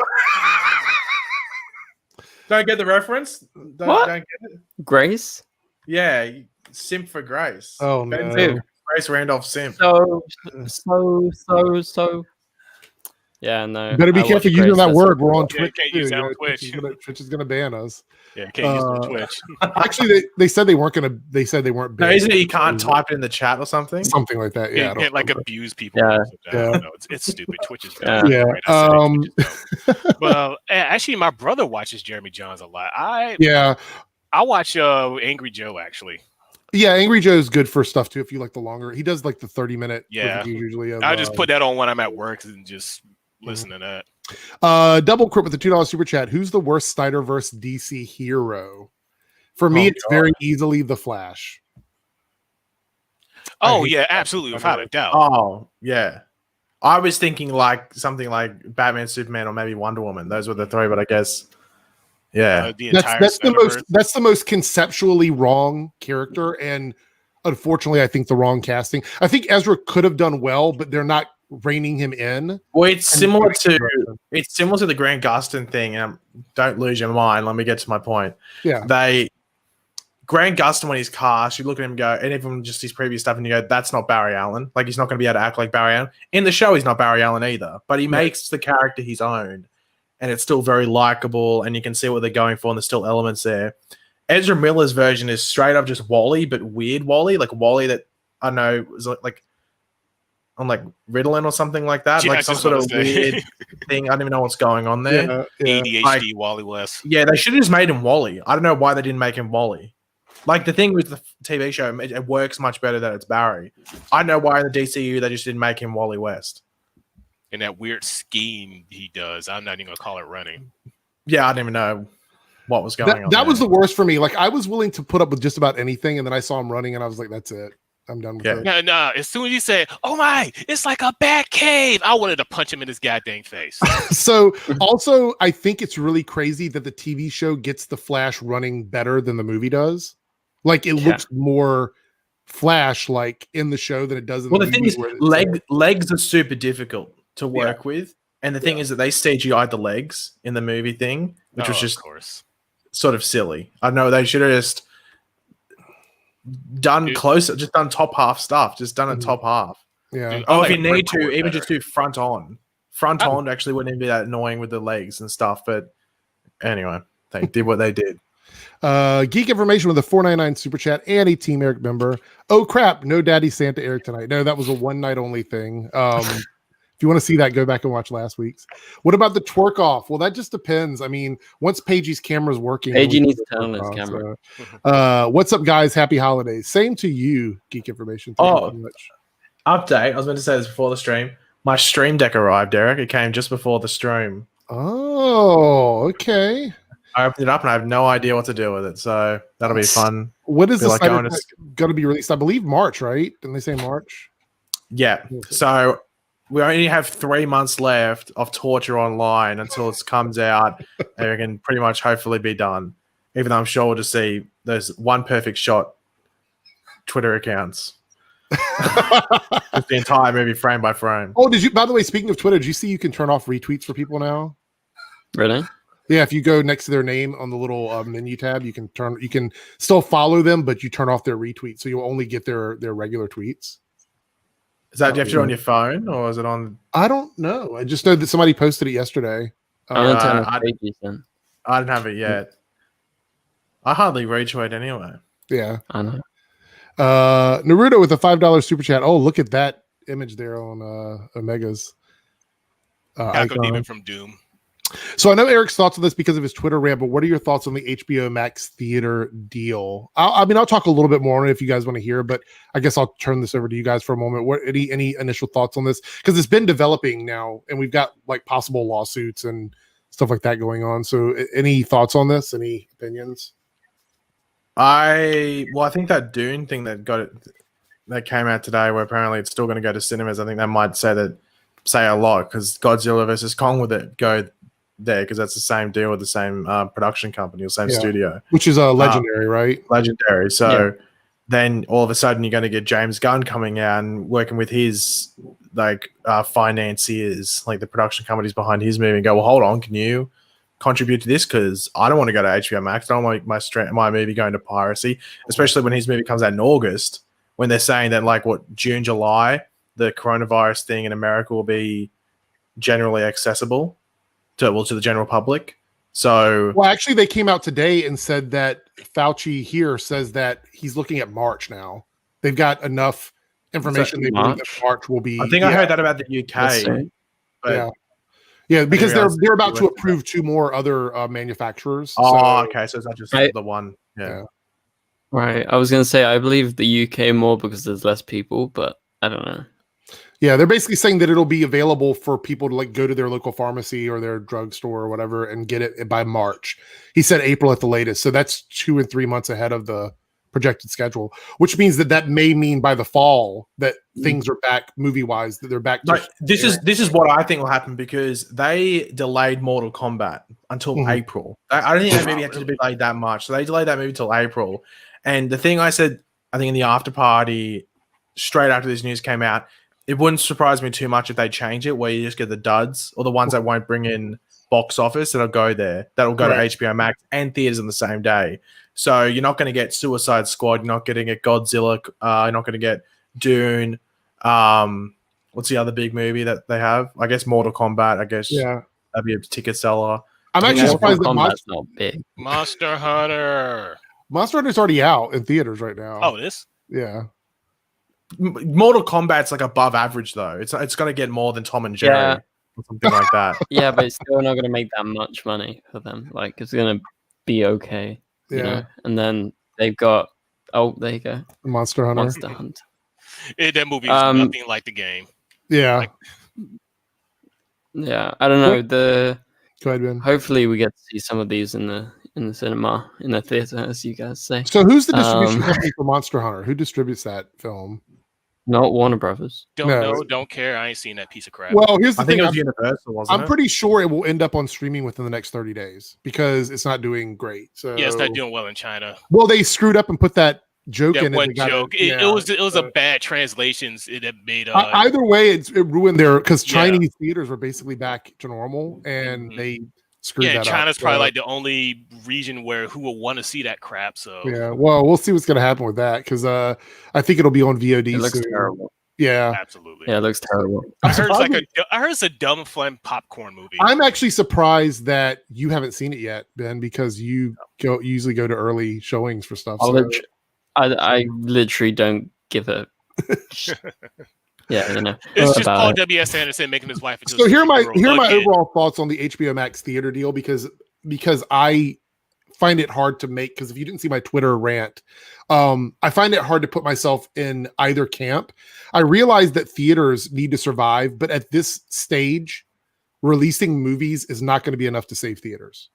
Don't get the reference? What? Don't get it? Grace? Yeah, simp for Grace. Oh Ben's no. a Grace Randolph simp. So. Yeah, no. You better be I careful watch using Grace, that that's word. all. We're on Yeah, Twitch. can't too. use that You on know, Twitch. Twitch is gonna ban us. Yeah, can't use it on Twitch. Actually, they said they weren't gonna. They said they weren't. No, banned. isn't it you can't type it in the chat or something? Something like that. Yeah. You I can't don't like remember. abuse people. Yeah. I don't know. It's stupid. Twitch is Yeah. dumb. Yeah. Right, I said it, Twitch is dumb. But actually, my brother watches Jeremy Johns a lot. I watch Angry Joe actually. Yeah, Angry Joe's good for stuff too. If you like the longer, he does like the 30-minute. Yeah. reviews usually. I just put that on when I'm at work and just listen to that. Double Crit with the $2 super chat. Who's the worst Snyderverse DC hero? For me, Oh, it's very easily the Flash. Oh hate yeah, absolutely, without a doubt. Oh, yeah. I was thinking like something like Batman, Superman, or maybe Wonder Woman. Those were the three, but I guess yeah. The entire That's Snyderverse. that's the most conceptually wrong character, and unfortunately, I think the wrong casting. I think Ezra could have done well, but they're not reining him in. Well, it's similar to the Grant Gustin thing. Don't lose your mind. Let me get to my point. Yeah. Grant Gustin, when he's cast, you look at him and go, and even just his previous stuff, and you go, that's not Barry Allen. Like, he's not going to be able to act like Barry Allen. In the show, he's not Barry Allen either, but he makes the character his own, and it's still very likable, and you can see what they're going for, and there's still elements there. Ezra Miller's version is straight up just Wally, but weird Wally, like Wally that I know was like on like Ritalin or something like that, Yeah, like I some just sort of wanna say. weird thing. I don't even know what's going on there. Yeah. ADHD Like- Wally West. Yeah, they should have just made him Wally. I don't know why they didn't make him Wally. Like the thing with the TV show, it works much better that it's Barry. I know why in the DCU they just didn't make him Wally West. And that weird scheme he does. I'm not even gonna call it running. Yeah, I didn't even know what was going on. That was the there. worst for me. Like, I was willing to put up with just about anything, and then I saw him running, and I was like, "That's it. I'm done with Yeah. it." No, as soon as he said, "Oh my, it's like a bat cave," I wanted to punch him in his goddamn face. So, also, I think it's really crazy that the TV show gets the Flash running better than the movie does. Like, it looks more Flash like in the show than it does in Well, the the movie. thing is, where it's legs are super difficult to work with, and the thing is that they CGI'd the legs in the movie thing, which was just of course. sort of silly. I know they should have just done closer, just done top half stuff, just done it top half. yeah. Dude, Oh, I if you like need to, Ripcord even better. just do front on. Front on actually wouldn't even be that annoying with the legs and stuff. But anyway, they did what they did. Geek Information with a $4.99 super chat and a Team Eric member. Oh crap, no Daddy Santa Eric tonight. No, that was a one night only thing. If you want to see that, go back and watch last week's. What about the twerk off? Well, that just depends. I mean, once Pagey's camera's working, Pagey we needs can to turn on twerk his off, camera. so. What's up, guys? Happy holidays. Same to you, Geek Information. Thank you so much. Update. I was meant to say this before the stream. My stream deck arrived, Eric. It came just before the stream. Oh, okay. I opened it up and I have no idea what to do with it. So that'll be fun. When is Feel this like going to- going to be released? I believe March, right? Didn't they say March? Yeah. So we only have 3 months left of torture online until it comes out and we can pretty much hopefully be done. Even though I'm sure we'll just see those one perfect shot Twitter accounts. Just the entire movie frame by frame. Oh, did you? By the way, speaking of Twitter, did you see you can turn off retweets for people now? Really? Yeah, if you go next to their name on the little menu tab, you can still follow them, but you turn off their retweets, so you'll only get their regular tweets. Is that do you have to do it on your phone or is it on? I don't know. I just know that somebody posted it yesterday. I'm gonna turn I- off Pagey then. I didn't have it yet. I hardly retweet anyway. Yeah. I know. Naruto with a $5 super chat. Oh, look at that image there on Omega's. Taco icon. Demon from Doom. So I know Eric's thoughts on this because of his Twitter rant, but what are your thoughts on the HBO Max theater deal? I'll talk a little bit more on it if you guys want to hear, but I guess I'll turn this over to you guys for a moment. What any initial thoughts on this? Because it's been developing now, and we've got like possible lawsuits and stuff like that going on. So any thoughts on this? Any opinions? I think that Dune thing that came out today, where apparently it's still going to go to cinemas. I think that might say a lot, because Godzilla versus Kong with it go there, because that's the same deal with the same production company or same studio, which is legendary, right? Legendary. So then all of a sudden you're going to get James Gunn coming out and working with his financiers, like the production companies behind his movie, and go, well, hold on, can you contribute to this? Because I don't want to go to HBO Max. I don't want my movie going to piracy, especially when his movie comes out in August, when they're saying that June, July, the coronavirus thing in America will be generally accessible to the general public. So, well, actually, they came out today and said that Fauci here says that he's looking at March now. They've got enough information. They believe that March will be. I think I heard that about the UK. But yeah, because they're about to approve 2 more other manufacturers. Okay, so it's not just the one. Yeah. Right. I was going to say I believe the UK more because there's less people, but I don't know. Yeah, they're basically saying that it'll be available for people to go to their local pharmacy or their drugstore or whatever and get it by March. He said April at the latest. So that's 2 and 3 months ahead of the projected schedule, which means that may mean by the fall that things are back movie-wise, that they're back. This is what I think will happen, because they delayed Mortal Kombat until April. I don't think that movie had to be delayed that much. So they delayed that movie till April. And the thing I said, I think in the after party, straight after this news came out, it wouldn't surprise me too much if they change it, where you just get the duds or the ones that won't bring in box office that'll go there. That'll go to HBO Max and theaters on the same day. So you're not going to get Suicide Squad. You're not going to get Godzilla. You're not going to get Dune. What's the other big movie that they have? I guess Mortal Kombat. I guess that'd be a ticket seller. I'm actually surprised that Kombat's not big. Monster Hunter. Monster Hunter's already out in theaters right now. Oh, this? Yeah. Mortal Kombat's above average though. It's going to get more than Tom and Jerry or something like that. Yeah, but it's still not going to make that much money for them. It's going to be okay. You know? And then they've got there you go, Monster Hunter. That movie is nothing like the game. Yeah. Yeah, I don't know. Go ahead, Ben. Hopefully, we get to see some of these in the cinema, in the theater, as you guys say. So, who's the distribution company for Monster Hunter? Who distributes that film? Not Warner Brothers. Don't know, don't care. I ain't seen that piece of crap. Well, here's the thing. I think it was Universal, wasn't it? I'm pretty sure it will end up on streaming within the next 30 days because it's not doing great. So yeah, it's not doing well in China. Well, they screwed up and put that joke in one it. Joke. It was a bad translations. It made either way, it ruined their, because Chinese theaters were basically back to normal and they screwed that up. China's probably the only region who will want to see that crap. So yeah, well, we'll see what's going to happen with that, because I think it'll be on VOD. It looks soon. terrible. Yeah, absolutely. Yeah, it looks terrible. I heard it's a dumb fun popcorn movie. I'm actually surprised that you haven't seen it yet, Ben, because you usually go to early showings for stuff. I literally don't give a. Yeah, you know. It's just Paul W.S. Anderson making his wife. So here are my overall thoughts on the HBO Max theater deal, because I find it hard to make, because if you didn't see my Twitter rant, I find it hard to put myself in either camp. I realize that theaters need to survive, but at this stage, releasing movies is not going to be enough to save theaters.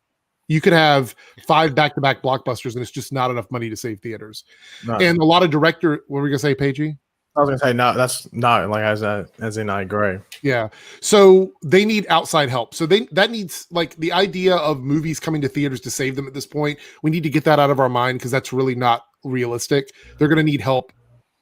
You could have 5 back-to-back blockbusters, and it's just not enough money to save theaters. No. And a lot of what were we going to say, Pagey? I was going to say, no, that's no, as in I agree. Yeah. So they need outside help. So that needs, the idea of movies coming to theaters to save them at this point, we need to get that out of our mind, because that's really not realistic. They're going to need help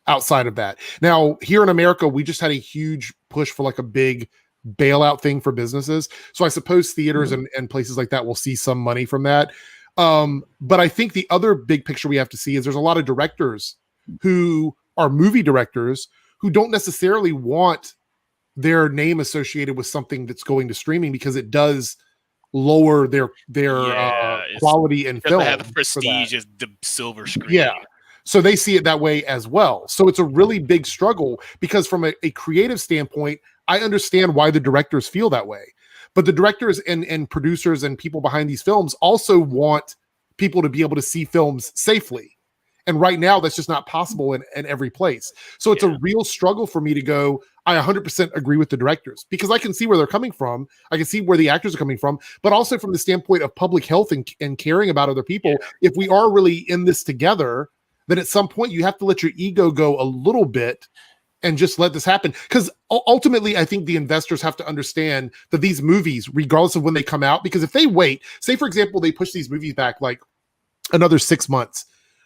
outside of that. Now, here in America, we just had a huge push for a big bailout thing for businesses. So I suppose theaters and places like that will see some money from that. But I think the other big picture we have to see is there's a lot of directors who are movie directors who don't necessarily want their name associated with something that's going to streaming, because it does lower their quality in film. They have the prestige as the silver screen. Yeah. So they see it that way as well. So it's a really big struggle, because from a creative standpoint, I understand why the directors feel that way. But the directors and producers and people behind these films also want people to be able to see films safely. And right now, that's just not possible in every place. So it's a real struggle for me to go, I 100% agree with the directors, because I can see where they're coming from. I can see where the actors are coming from, but also from the standpoint of public health and caring about other people. If we are really in this together, then at some point you have to let your ego go a little bit and just let this happen. Because ultimately, I think the investors have to understand that these movies, regardless of when they come out, because if they wait, say, for example, they push these movies back like another 6 months,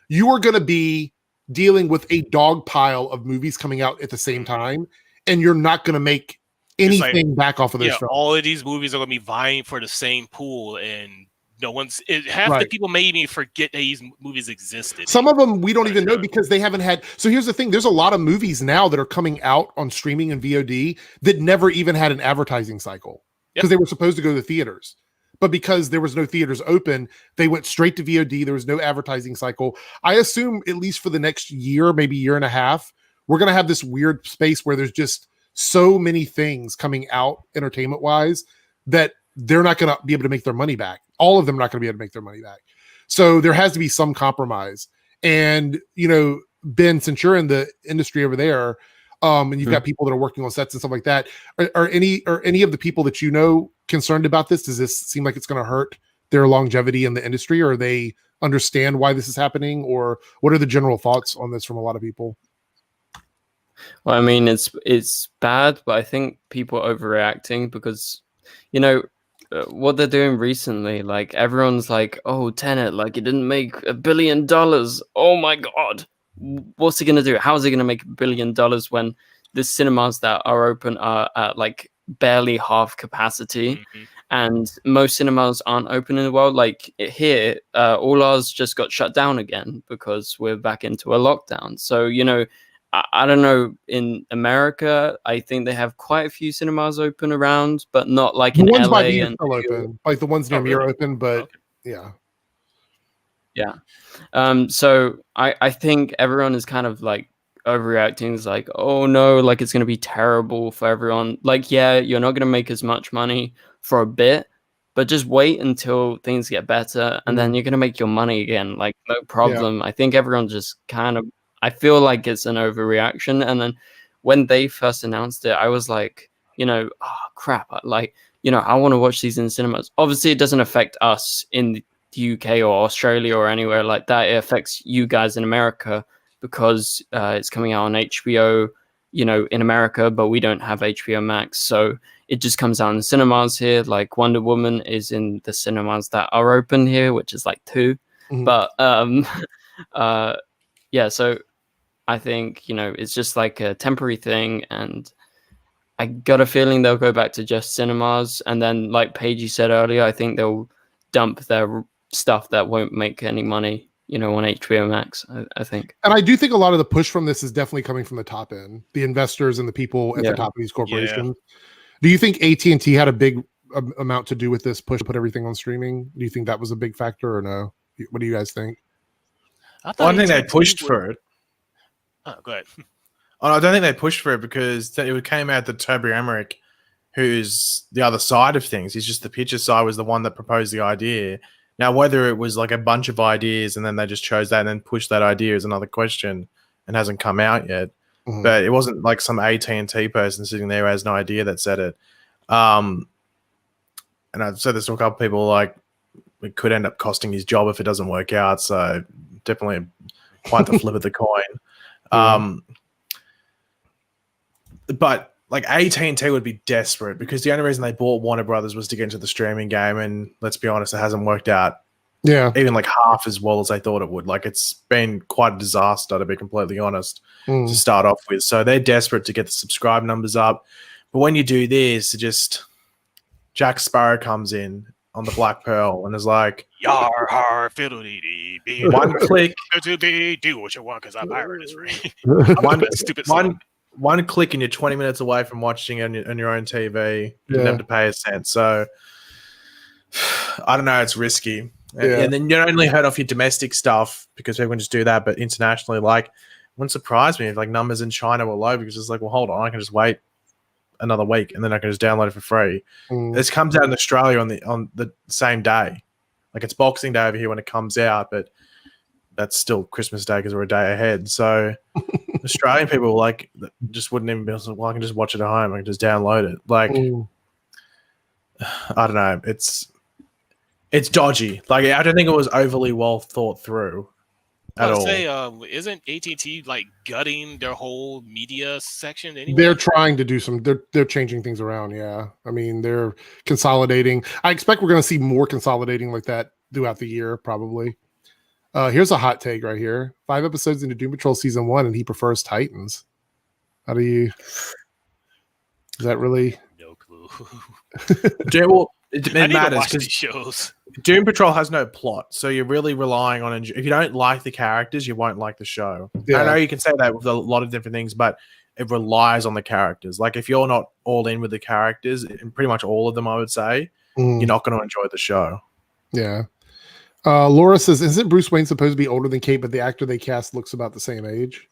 you are going to be dealing with a dog pile of movies coming out at the same time, and you're not going to make anything back off of those films. All of these movies are going to be vying for the same pool, and half the people may even forget that these movies existed. Some of them we don't even know because they haven't had. So here's the thing: there's a lot of movies now that are coming out on streaming and VOD that never even had an advertising cycle because they were supposed to go to the theaters. But because there was no theaters open, they went straight to VOD. There was no advertising cycle. I assume at least for the next year, maybe year and a half, we're going to have this weird space where there's just so many things coming out entertainment-wise that they're not going to be able to make their money back. All of them are not going to be able to make their money back. So there has to be some compromise. And, Ben, since you're in the industry over there, and you've got people that are working on sets and stuff like that, are any of the people that concerned about this? Does this seem like it's going to hurt their longevity in the industry, or they understand why this is happening, or what are the general thoughts on this from a lot of people? Well, I mean, it's bad, but I think people are overreacting because, what they're doing recently, like everyone's like, oh, Tenet, like it didn't make $1 billion. Oh my God. What's he going to do? How is he going to make $1 billion when the cinemas that are open are at like barely half capacity, and most cinemas aren't open in the world? Like here, all ours just got shut down again because we're back into a lockdown. So, I don't know, in America, I think they have quite a few cinemas open around, but not like in LA. By and still open. Like the ones near me are open, but yeah. So I think everyone is kind of like overreacting. It's like, oh no, like it's going to be terrible for everyone. Like, yeah, you're not going to make as much money for a bit, but just wait until things get better and then you're going to make your money again. Like, no problem. I think everyone just kind of, I feel like it's an overreaction. And then when they first announced it, I was like, oh crap. Like, I want to watch these in cinemas. Obviously it doesn't affect us in the UK or Australia or anywhere like that. It affects you guys in America because it's coming out on HBO, in America, but we don't have HBO Max. So it just comes out in the cinemas here. Like Wonder Woman is in the cinemas that are open here, which is like 2. But so I think, it's just like a temporary thing. And I got a feeling they'll go back to just cinemas. And then like Pagey said earlier, I think they'll dump their stuff that won't make any money, on HBO Max, I think. And I do think a lot of the push from this is definitely coming from the top end, the investors and the people at the top of these corporations. Do you think AT&T had a big amount to do with this push to put everything on streaming? Do you think that was a big factor or no? What do you guys think? I think they pushed for it. Oh, go ahead. I don't think they pushed for it because it came out that Toby Emmerich, who's the other side of things, he's just the picture side, was the one that proposed the idea. Now, whether it was like a bunch of ideas and then they just chose that and then pushed that idea is another question and hasn't come out yet. But it wasn't like some AT&T person sitting there who has no idea that said it. And I've said this to a couple of people, like it could end up costing his job if it doesn't work out. So definitely quite the flip of the coin. But like AT&T would be desperate because the only reason they bought Warner Brothers was to get into the streaming game, and let's be honest, it hasn't worked out even like half as well as they thought it would. Like it's been quite a disaster, to be completely honest, to start off with. So they're desperate to get the subscribe numbers up. But when you do this, just Jack Sparrow comes in on the Black Pearl and is like, Yar har fiddle dee dee, one click, do what you want because I'm pirate is free. Stupid song. One click and you're 20 minutes away from watching it on your own TV. You don't have to pay a cent. So I don't know. It's risky. And then you don't only hurt off your domestic stuff because people can just do that, but internationally, like, wouldn't surprise me if like numbers in China were low because it's like, well, hold on, I can just wait another week, and then I can just download it for free. This comes out in Australia on the same day. Like it's Boxing Day over here when it comes out, but that's still Christmas Day because we're a day ahead. So Australian people like just wouldn't even be like, well, I can just watch it at home. I can just download it. Like I don't know. It's dodgy. Like I don't think it was overly well thought through at all. Say, isn't AT&T like gutting their whole media section anyway? They're trying to do they're changing things around. Yeah. I mean, they're consolidating. I expect we're going to see more consolidating like that throughout the year, probably. Here's a hot take right here. 5 episodes into Doom Patrol season 1, and he prefers Titans. How do you? Is that really? No clue. It matters because shows. Doom Patrol has no plot, so you're really relying on. If you don't like the characters, you won't like the show. Yeah. I know you can say that with a lot of different things, but it relies on the characters. Like if you're not all in with the characters, and pretty much all of them, I would say, you're not going to enjoy the show. Yeah. Laura says, isn't Bruce Wayne supposed to be older than Kate, but the actor they cast looks about the same age?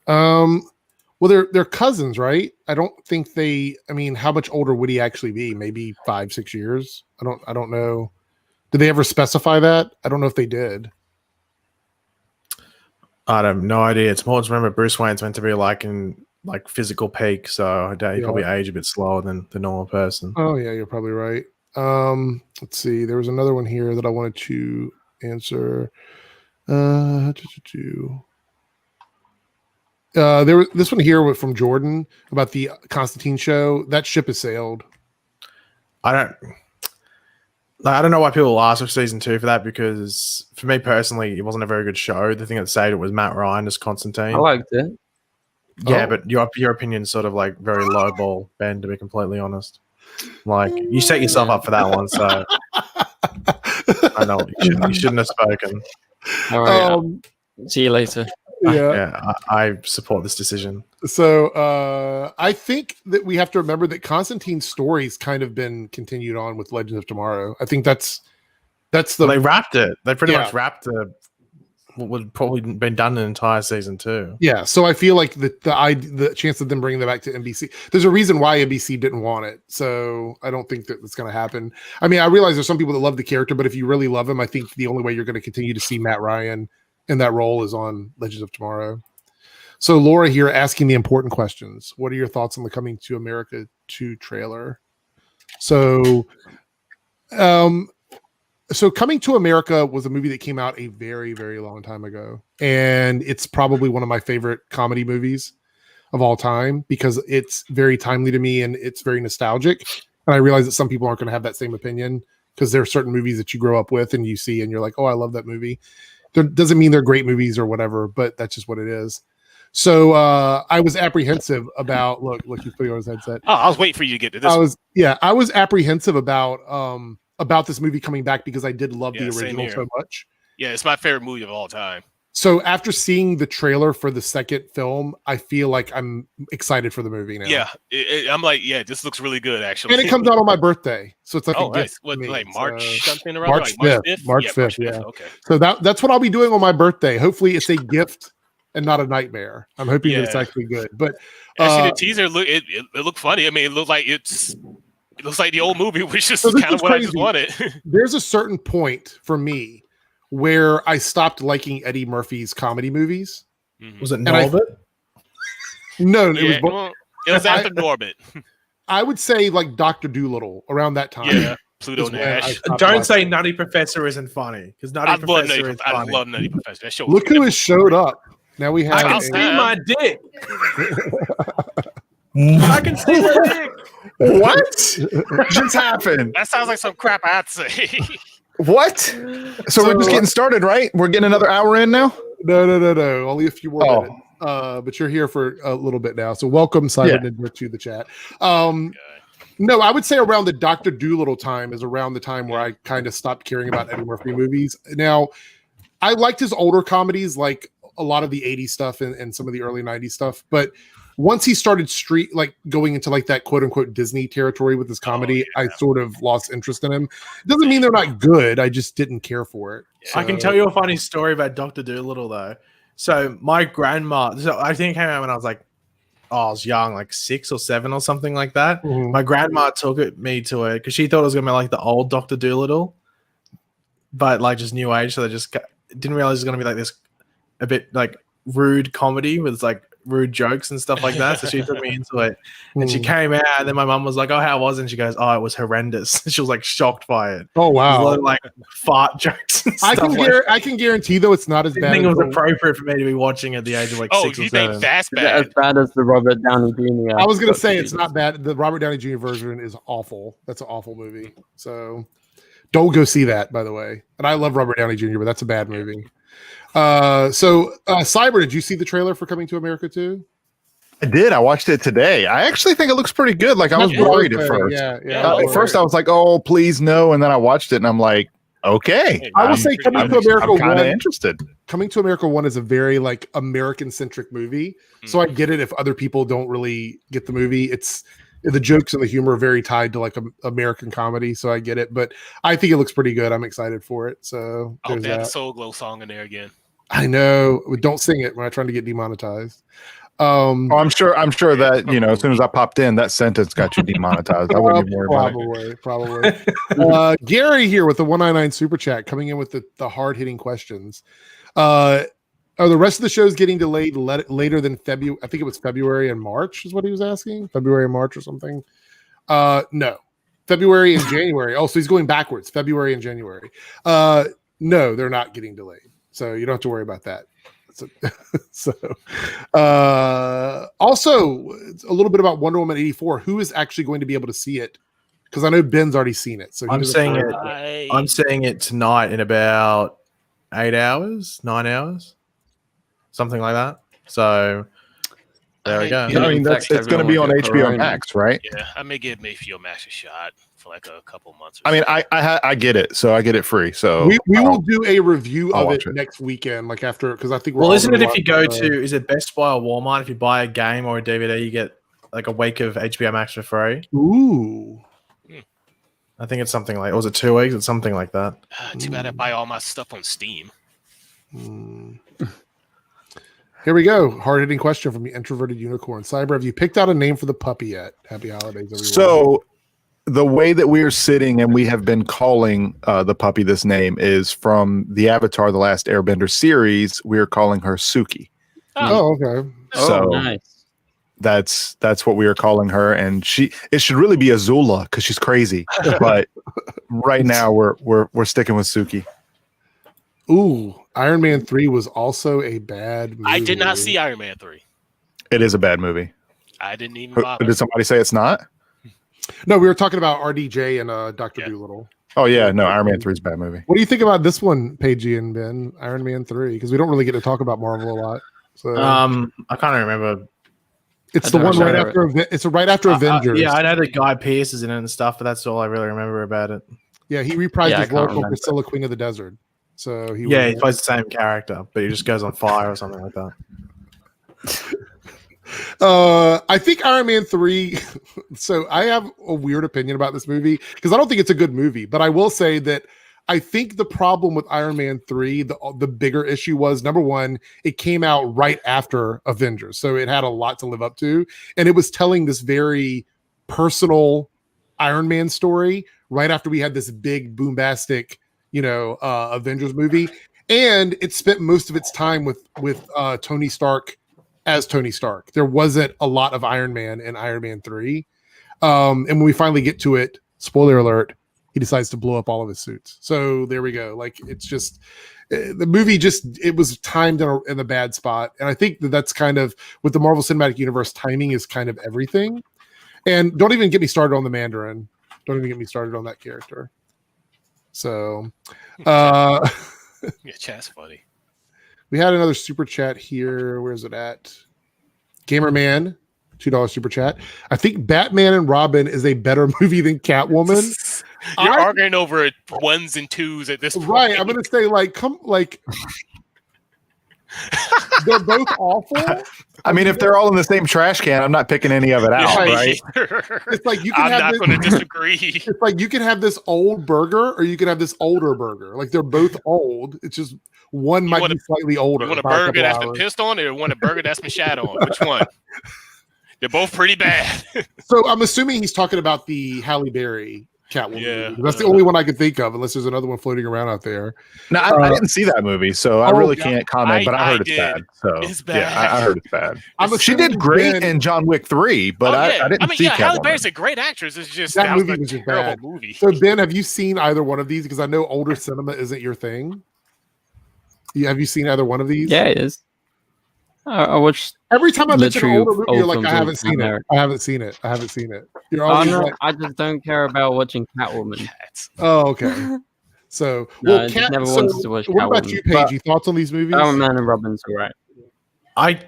Well, they're cousins, right? I don't think I mean, how much older would he actually be? Maybe 5-6 years? I don't know. Did they ever specify that? I don't know if they did. I have no idea. It's more to remember Bruce Wayne's meant to be like in like physical peak, so I doubt he probably age a bit slower than the normal person. Oh yeah, you're probably right. Let's see. There was another one here that I wanted to answer. This one here from Jordan about the Constantine show. That ship has sailed. I don't know why people ask for season 2 for that, because for me personally, it wasn't a very good show. The thing that saved it was Matt Ryan as Constantine. I liked it. Yeah, but your opinion's sort of like very low ball, Ben, to be completely honest. Like you set yourself up for that one, so I know you shouldn't have spoken. All right, see you later. Yeah, I support this decision. So I think that we have to remember that Constantine's story's kind of been continued on with Legends of Tomorrow. I think that's they wrapped it. They pretty much wrapped what would probably been done an entire season 2. Yeah, so I feel like the chance of them bringing them back to NBC, there's a reason why NBC didn't want it. So I don't think that it's going to happen. I mean, I realize there's some people that love the character, but if you really love him, I think the only way you're going to continue to see Matt Ryan in that role is on Legends of Tomorrow. So Laura here asking the important questions. What are your thoughts on the Coming to America 2 trailer? So Coming to America was a movie that came out a very, very long time ago. And it's probably one of my favorite comedy movies of all time because it's very timely to me and it's very nostalgic. And I realize that some people aren't going to have that same opinion because there are certain movies that you grow up with and you see and you're like, oh, I love that movie. That doesn't mean they're great movies or whatever, but that's just what it is. So I was apprehensive about look, he's putting on his headset. Oh, I was waiting for you to get to this. I was apprehensive about this movie coming back because I did love the original so much. Yeah, it's my favorite movie of all time. So after seeing the trailer for the second film, I feel like I'm excited for the movie now. Yeah, I'm like, this looks really good actually. And it comes out on my birthday, so it's like a gift. What, like March something around? March 5th. March 5th. Yeah. Okay. So that's what I'll be doing on my birthday. Hopefully, it's a gift and not a nightmare. I'm hoping that it's actually good. But actually, the teaser it looked funny. I mean, it looked like it looks like the old movie, which is kind of what I just wanted. There's a certain point for me where I stopped liking Eddie Murphy's comedy movies. Mm-hmm. Was it Norbit? No, it was after Norbit. I would say like Dr. Dolittle around that time. Yeah, Pluto Nash. Don't say Nutty Professor isn't funny because Nutty Professor is funny. I love Nutty Professor. That show. Look who has showed up. Now we have. I can see my dick. I can see my dick. What just happened? That sounds like some crap I'd say. What? So we're just getting started, right? We're getting another hour in now? No. Only a few more minutes. But you're here for a little bit now. So welcome, Syberninja, to the chat. No, I would say around the Dr. Dolittle time is around the time where I kind of stopped caring about Eddie Murphy movies. Now, I liked his older comedies, like a lot of the 80s stuff and some of the early 90s stuff. But once he started going into like that quote unquote Disney territory with his comedy, I sort of lost interest in him. It doesn't mean they're not good. I just didn't care for it. So. I can tell you a funny story about Dr. Dolittle though. So my grandma, I think it came out when I was like I was young, like 6 or 7 or something like that. Mhm. My grandma took me to it because she thought it was gonna be like the old Doctor Dolittle, but like just new age. So they just didn't realize it was gonna be like this a bit like rude comedy with like rude jokes and stuff like that. So she took me into it, and she came out, and then my mum was like, "Oh, how was it?" And she goes, "Oh, it was horrendous." She was like shocked by it. Oh There's a lot wow! of like fart jokes. And I stuff I can guarantee though it's not as I bad. think it as was the- appropriate for me to be watching at the age of like Oh, 6 or you 7. think that's Is it as bad? bad as the Robert Downey Jr.? I was gonna say it's not bad. The Robert Downey Jr. version is awful. That's an awful movie. So don't go see that, by the way. And I love Robert Downey Jr., but that's a bad movie. Cyber, did you see the trailer for Coming to America 2? I did. I watched it today. I actually think it looks pretty good. Like I was worried at first. At first, I was like, "Oh, please no!" And then I watched it, and I'm like, "Okay." I will say Coming to America I'm kind of 1 interested. Coming to America 1 is a very like American centric movie. So I get it if other people don't really get the movie. It's the jokes and the humor are very tied to like American comedy. So I get it, but I think it looks pretty good. I'm excited for it. So I hope there's they have the that. Soul Glow song in there again. I know. Don't sing it when I'm trying to get demonetized. Oh, I'm sure that as soon as I popped in, that sentence got you demonetized. I wouldn't even worry about it. Probably. Gary here with the 199 super chat coming in with the hard hitting questions. Are the rest of the shows getting delayed later than February? I think it was February and March is what he was asking. February and March or something. No, February and January. Oh, so he's going backwards. February and January. No, they're not getting delayed. So you don't have to worry about that. Also a little bit about Wonder Woman 84. Who is actually going to be able to see it? Because I know Ben's already seen it. So I'm seeing it tonight in about 8 hours, 9 hours, something like that. So there we go. I mean, it's going to be on HBO Max, right? Yeah, I may give HBO Max a shot for like a couple months. I mean, I get it, so I get it free. So we will do a review of it next weekend, like after, because I think we're isn't it if you go to is it Best Buy or Walmart? If you buy a game or a DVD, you get like a week of HBO Max for free. Ooh. I think it's something like, was it 2 weeks? It's something like that. Too bad I buy all my stuff on Steam. Here we go. Hard-hitting question from the introverted unicorn. Cyber, have you picked out a name for the puppy yet? Happy holidays, everyone. So the way that we're sitting and we have been calling the puppy this name is from the Avatar: The Last Airbender series. We're calling her Suki. Oh, okay. So nice. That's what we are calling her, and it should really be Azula because she's crazy. But right now we're sticking with Suki. Ooh, Iron Man 3 was also a bad movie. I did not see Iron Man 3. It is a bad movie. I didn't even bother. Did somebody say it's not? No, we were talking about RDJ and Dr. Dolittle. Oh yeah, no, Iron Man 3 is a bad movie. What do you think about this one, Pagey and Ben? Iron Man 3, because we don't really get to talk about Marvel a lot. So I can't remember. It's the one right after. It's right after Avengers. Yeah, I know that Guy Pearce is in it and stuff, but that's all I really remember about it. Yeah, he reprised his role for Priscilla, Queen of the Desert. So he plays the same character, but he just goes on fire or something like that. I think Iron Man 3. So I have a weird opinion about this movie because I don't think it's a good movie, but I will say that I think the problem with Iron Man 3, the bigger issue was, number one, it came out right after Avengers. So it had a lot to live up to. And it was telling this very personal Iron Man story right after we had this big boombastic, Avengers movie. And it spent most of its time with Tony Stark as Tony Stark. There wasn't a lot of Iron Man in Iron Man 3. And when we finally get to it, spoiler alert, he decides to blow up all of his suits. So there we go. Like, it's just the movie it was timed in a bad spot. And I think that's kind of with the Marvel Cinematic Universe, timing is kind of everything. And don't even get me started on the Mandarin. Don't even get me started on that character. So Yeah, chat's funny. We had another super chat here. Where's it at? Gamerman, $2 super chat. I think Batman and Robin is a better movie than Catwoman. You're arguing over ones and twos at this point. Right. I'm gonna say they're both awful. I mean, if they're all in the same trash can, I'm not picking any of it out, right? It's like you can I'm not going to disagree. It's like you can have this old burger or you can have this older burger. Like, they're both old. It's just one might be slightly older. You want a burger that's been pissed on, or you want a burger that's been shat on? Which one? They're both pretty bad. So I'm assuming he's talking about the Halle Berry Catwoman Yeah. movie. That's the only one I could think of, unless there's another one floating around out there. No, I didn't see that movie, so I really yeah, can't comment. But I heard it's did. bad. So It's bad. yeah, I heard it's bad. She assuming did great Ben- in John Wick 3, but I didn't see Halle Catwoman. Berry's a great actress. It's just That was movie a was just terrible bad. movie. So Ben, have you seen either one of these? Because I know older cinema isn't your thing. Have you seen either one of these? Yeah, it is. I watched. Every time I mention an Literally older movie, you're old like, I films haven't of seen it. America. I haven't seen it. I haven't seen it. You're Oh, always no, like, I just don't care about watching Catwoman. Cats. oh, okay. So, No, I just never wanted to watch what about Catwoman. you, Pagey? Thoughts on these movies? Batman and Robin's alright. I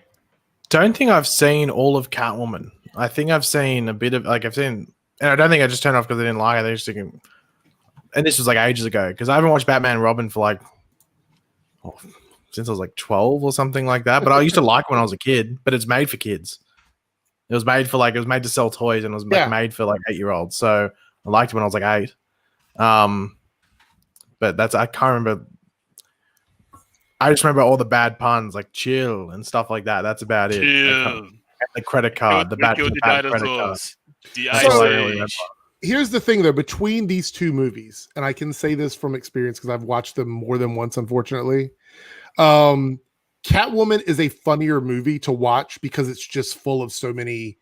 don't think I've seen all of Catwoman. I think I've seen a bit of and I don't think I just turned off because I didn't like it. I just thinking, and this was like ages ago because I haven't watched Batman and Robin for since I was like 12 or something like that. But I used to like it when I was a kid. But it's made for kids. It was made for it was made to sell toys and it was made for 8-year-olds. So I liked it when I was like 8. But I can't remember. I just remember all the bad puns like chill and stuff like that. That's about it. Chill. The credit card, the bad credit card. The That's all I really Ice remember. Age. Here's the thing, though, between these two movies, and I can say this from experience because I've watched them more than once, unfortunately. Catwoman is a funnier movie to watch because it's just full of so many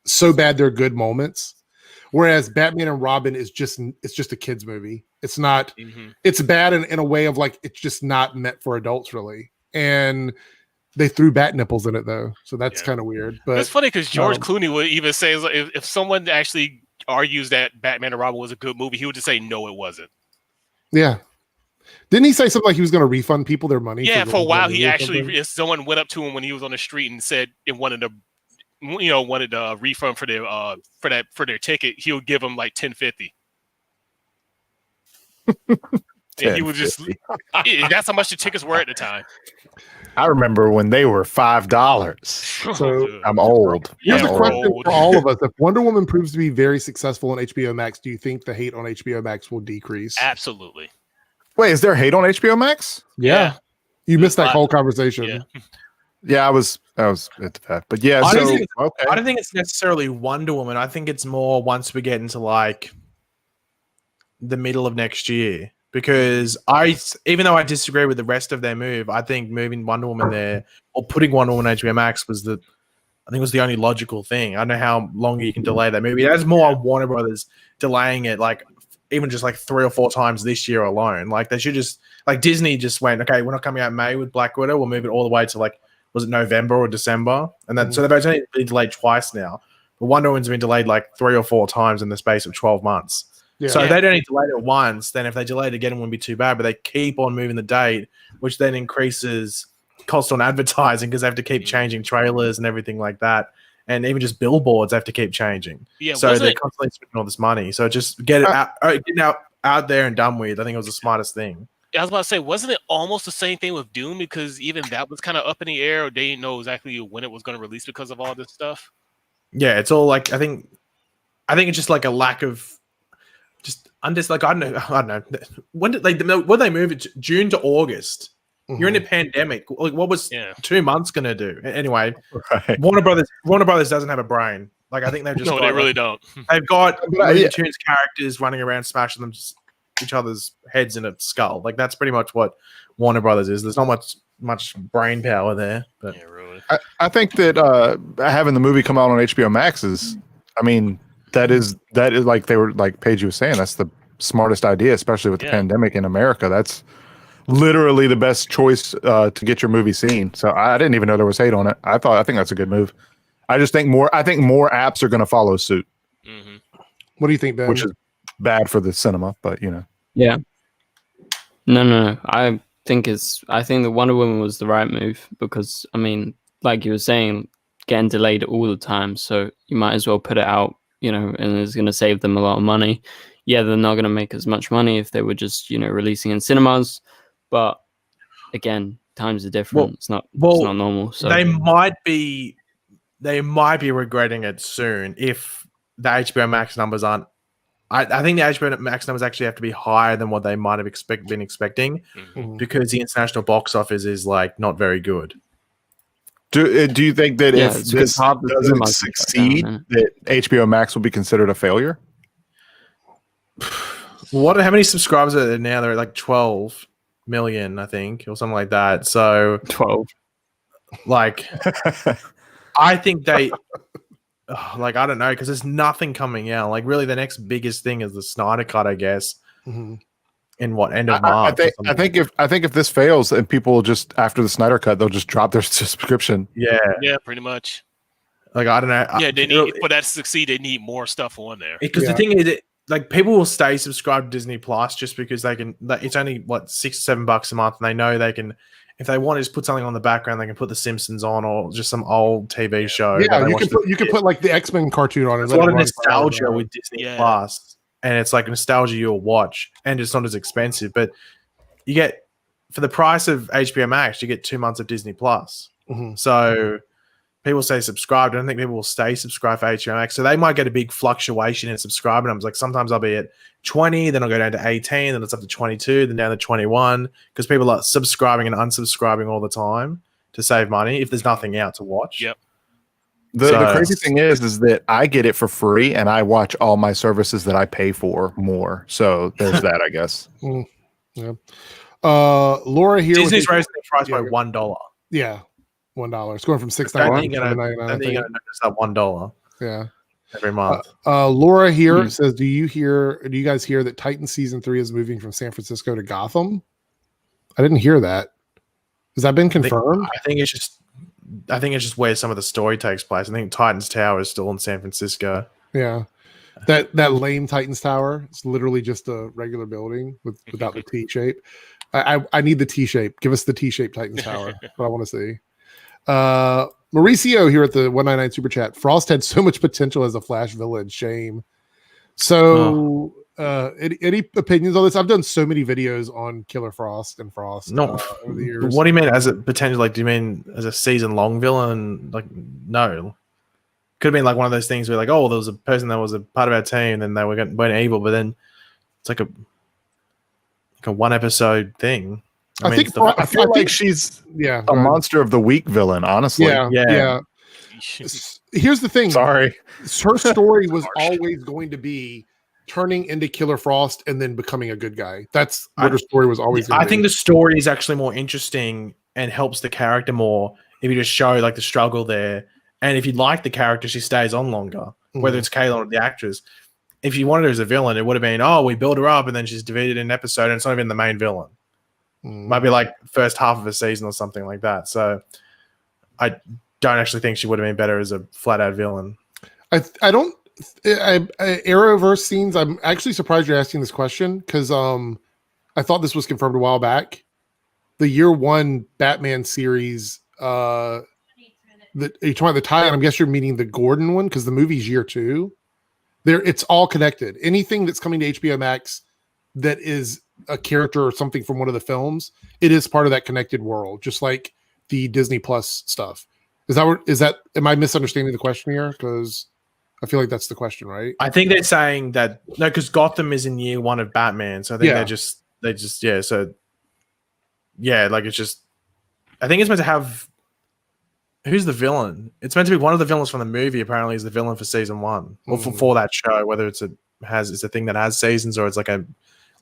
so bad they're good moments. Whereas Batman and Robin is just a kid's movie. It's not. It's bad in a way of like it's just not meant for adults really, and they threw bat nipples in it though, so that's kind of weird. But it's funny because George Clooney would even say if someone actually argues that Batman and Robin was a good movie, he would just say no, it wasn't. Yeah, didn't he say something like he was going to refund people their money? Yeah, for a while he actually, something? if someone went up to him when he was on the street and said it wanted a refund for their ticket, he would give them like $10.50. And he would just that's how much the tickets were at the time. I remember when they were $5. So I'm old. Here's I'm a old. question for all of us: if Wonder Woman proves to be very successful on HBO Max, do you think the hate on HBO Max will decrease? Absolutely. Wait, is there hate on HBO Max? Yeah. You missed that whole conversation. Yeah. Yeah, I was at that, but yeah. I don't So think I don't think it's necessarily Wonder Woman. I think it's more once we get into like the middle of next year. Because even though I disagree with the rest of their move, I think moving Wonder Woman there or putting Wonder Woman on HBO Max was the only logical thing. I don't know how long you can delay that movie. That's more on Warner Brothers delaying it, like even just like 3 or 4 times this year alone. Like they should just like Disney just went, okay, we're not coming out in May with Black Widow. We'll move it all the way to like was it November or December? And then so they've only been delayed twice now. But Wonder Woman's been delayed like 3 or 4 times in the space of 12 months. Yeah. So if they don't delay it once, then if they delay it again, it wouldn't be too bad. But they keep on moving the date, which then increases cost on advertising because they have to keep changing trailers and everything like that. And even just billboards have to keep changing. Yeah, so they're constantly spending all this money. So just get it out there and done with. I think it was the smartest thing. I was about to say, wasn't it almost the same thing with Doom? Because even that was kind of up in the air. They didn't know exactly when it was going to release because of all this stuff. Yeah, it's all like I think it's just like a lack of. I'm just like I don't know. When did they move it June to August? Mm-hmm. You're in a pandemic. Like, what was 2 months gonna do? Anyway, right. Warner Brothers doesn't have a brain. Like I think they've just they really don't. They've got Looney Tunes characters running around smashing them each other's heads in a skull. Like that's pretty much what Warner Brothers is. There's not much brain power there. But yeah, really. I think that having the movie come out on HBO Max is, I mean. That is like they were like Pagey was saying. That's the smartest idea, especially with the pandemic in America. That's literally the best choice to get your movie seen. So I didn't even know there was hate on it. I think that's a good move. I think more apps are going to follow suit. Mm-hmm. What do you think, Ben? Which is bad for the cinema, but you know. Yeah. No. I think the Wonder Woman was the right move because I mean, like you were saying, getting delayed all the time. So you might as well put it out. You know, and it's going to save them a lot of money. Yeah, they're not going to make as much money if they were just, releasing in cinemas. But again, times are different. It's not normal. So they might be regretting it soon if the HBO Max numbers aren't. I think the HBO Max numbers actually have to be higher than what they might have been expecting because the international box office is like not very good. Do you think that Yeah, if it's this because half the doesn't film might be shut succeed, down, that HBO Max will be considered a failure? How many subscribers are there now? They're at like 12 million, I think, or something like that. So 12. like, I think they, like, I don't know, because there's nothing coming out. Like, really, the next biggest thing is the Snyder Cut, I guess. Mm-hmm. In what, end of I March? think if this fails, and people will just, after the Snyder Cut, they'll just drop their subscription. Yeah, Yeah, pretty much. like, I don't know. Yeah, they need for that to succeed. They need more stuff on there. Because the thing is, like, people will stay subscribed to Disney Plus just because they can. Like, it's only what, $6-7 a month, and they know they can. If they want to just put something on the background, they can put The Simpsons on or just some old TV show. Yeah, you can put like the X-Men cartoon on. It's a lot of nostalgia with Disney Plus, and it's like nostalgia you'll watch, and it's not as expensive. But you get, for the price of HBO Max, you get 2 months of Disney Plus. Mm-hmm. So people say subscribed. I don't think people will stay subscribed for HBO Max. So they might get a big fluctuation in subscriber numbers. Like sometimes I'll be at 20, then I'll go down to 18, then it's up to 22, then down to 21, because people are subscribing and unsubscribing all the time to save money if there's nothing out to watch. Yep. The crazy thing is that I get it for free, and I watch all my services that I pay for more. So there's that, I guess. Yeah. Laura here. Disney's raising the price by $1. Yeah, $1. It's going from $6.99 to $7.99. I think you're gonna notice that $1. Yeah. Every month. Laura here says, do you guys hear that Titan season 3 is moving from San Francisco to Gotham? I didn't hear that. Has that been confirmed? I think it's just where some of the story takes place. I think Titan's Tower is still in San Francisco. Yeah. That lame Titans Tower. It's literally just a regular building without the T shape. I need the T shape. Give us the T shaped Titans Tower. What I want to see. Mauricio here at the 199 Super Chat. Frost had so much potential as a Flash villain. Shame. So, any opinions on this? I've done so many videos on Killer Frost and Frost over the years. What do you mean as a potential? Like, do you mean as a season-long villain? Like, no. Could have been like one of those things where, like, oh, there was a person that was a part of our team, and they went evil, but then it's like a one-episode thing. I feel like she's a monster of the week villain, honestly. Yeah. Here's the thing. Sorry. Her story was always going to be turning into Killer Frost and then becoming a good guy. That's what her story was always going to be. I think the story is actually more interesting and helps the character more if you just show like the struggle there. And if you like the character, she stays on longer, whether it's Kayla or the actress. If you wanted her as a villain, it would have been, oh, we build her up and then she's defeated in an episode and it's not even the main villain. Might be like first half of a season or something like that. So I don't actually think she would have been better as a flat out villain. Arrowverse scenes. I'm actually surprised you're asking this question because I thought this was confirmed a while back. The year 1 Batman series. You're talking about the tie-in. I guess you're meaning the Gordon one because the movie's year 2. It's all connected. Anything that's coming to HBO Max that is a character or something from one of the films, it is part of that connected world, just like the Disney Plus stuff. Am I misunderstanding the question here? Because I feel like that's the question, right? I think they're saying that no, because Gotham is in year 1 of Batman, so I think they just like it's just. I think it's meant to have. Who's the villain? It's meant to be one of the villains from the movie. Apparently, is the villain for season 1 or for that show. Whether it's a thing that has seasons or it's like a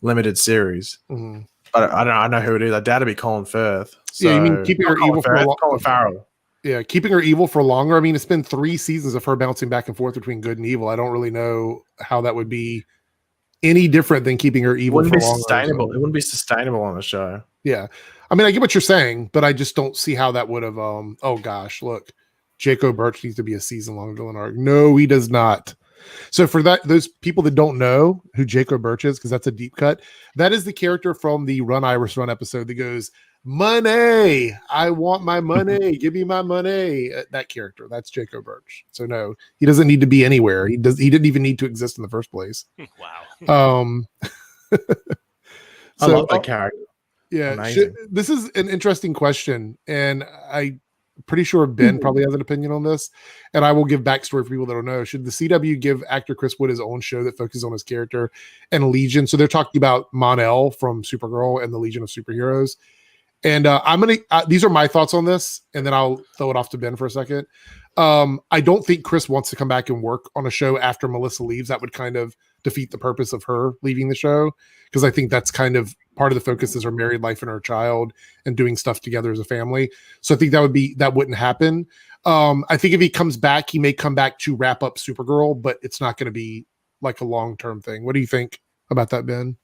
limited series. But I know who it is. I doubt it'd be Colin Firth. So, you mean keeping her evil for Colin Farrell. Yeah, keeping her evil for longer. I mean, it's been 3 seasons of her bouncing back and forth between good and evil. I don't really know how that would be any different than keeping her evil for longer. Sustainable. It wouldn't be sustainable on the show. Yeah. I mean, I get what you're saying, but I just don't see how that would have oh gosh, look. Jacob Birch needs to be a season-long villain arc. No, he does not. So for those people that don't know who Jacob Birch is, because that's a deep cut, that is the character from the Run Iris Run episode that goes, money, I want my money, give me my money. That character, that's Jacob Birch. So no, he doesn't need to be anywhere. He didn't even need to exist in the first place. Wow. I love that character. Yeah, this is an interesting question, and I'm pretty sure Ben probably has an opinion on this, and I will give backstory for people that don't know. Should the CW give actor Chris Wood his own show that focuses on his character and Legion? So they're talking about Mon-El from Supergirl and the Legion of Superheroes. And I'm gonna. These are my thoughts on this, and then I'll throw it off to Ben for a second. I don't think Chris wants to come back and work on a show after Melissa leaves. That would kind of defeat the purpose of her leaving the show, because I think that's kind of part of the focus is her married life and her child and doing stuff together as a family. So I think that wouldn't happen. I think if he comes back, he may come back to wrap up Supergirl, but it's not going to be like a long-term thing. What do you think about that, Ben?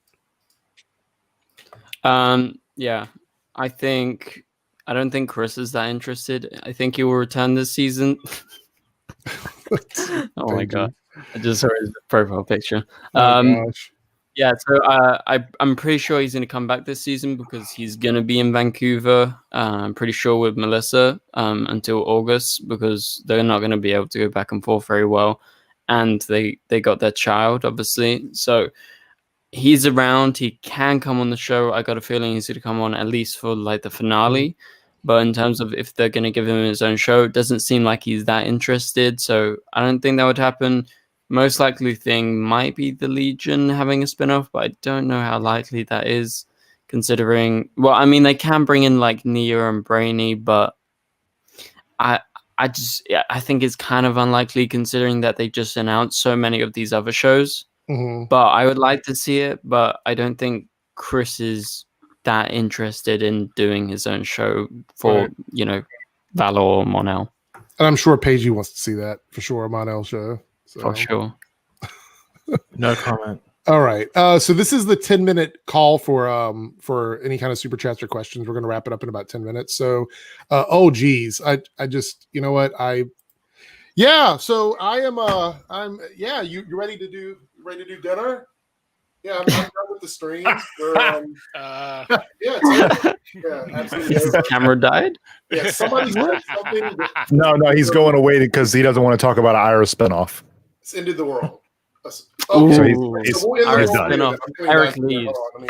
Yeah, I don't think Chris is that interested. I think he will return this season. Oh my god! I just saw his profile picture. Gosh. Yeah, so I'm pretty sure he's going to come back this season because he's going to be in Vancouver. I'm pretty sure with Melissa until August, because they're not going to be able to go back and forth very well, and they got their child obviously. So he's around. He can come on the show. I got a feeling he's going to come on at least for like the finale. But in terms of if they're going to give him his own show, it doesn't seem like he's that interested. So I don't think that would happen. Most likely thing might be the Legion having a spin-off, but I don't know how likely that is, considering... Well, I mean, they can bring in, like, Nia and Brainy, but I think it's kind of unlikely, considering that they just announced so many of these other shows. Mm-hmm. But I would like to see it, but I don't think Chris is that interested in doing his own show for, Valor or Mon-El. And I'm sure Pagey wants to see that, for sure, a Mon-El show. So. For sure. No comment. All right. So this is the 10-minute call for any kind of super chats or questions. We're going to wrap it up in about 10 minutes. So, I just, you know what? So I am, you ready to do dinner? Yeah, I'm done with the stream. Absolutely. His camera died? Yeah, somebody said something. No, he's going away because he doesn't want to talk about an Iris spinoff. It's ended the world. So he's done. Eric leaves. Let me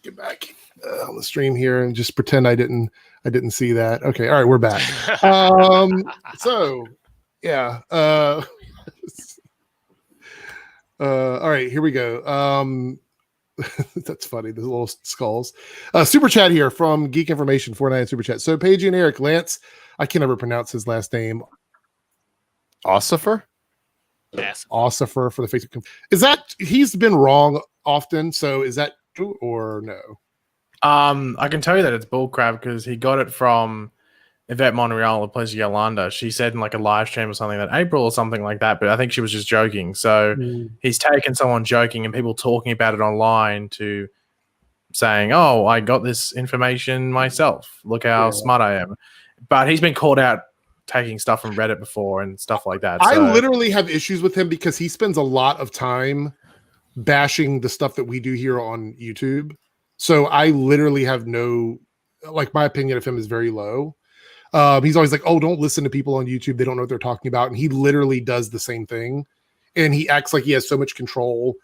get back on the stream here and just pretend I didn't see that. Okay, all right, we're back. All right, here we go. That's funny, the little skulls. Super chat here from Geek Information 49 super chat. So Paige and Eric, Lance, I can never pronounce his last name. Ossifer? Yes. Ossifer for the Facebook. Is that he's been wrong often? So is that true or no? I can tell you that it's bullcrap because he got it from Yvette Monreal, the plays Yolanda. She said in like a live stream or something that April or something like that, but I think she was just joking. So he's taken someone joking and people talking about it online to saying, "Oh, I got this information myself. Look how smart I am." But he's been called out taking stuff from Reddit before and stuff like that. I literally have issues with him because he spends a lot of time bashing the stuff that we do here on YouTube. So I literally have my opinion of him is very low. He's always like, "Oh, don't listen to people on YouTube. They don't know what they're talking about." And he literally does the same thing. And he acts like he has so much control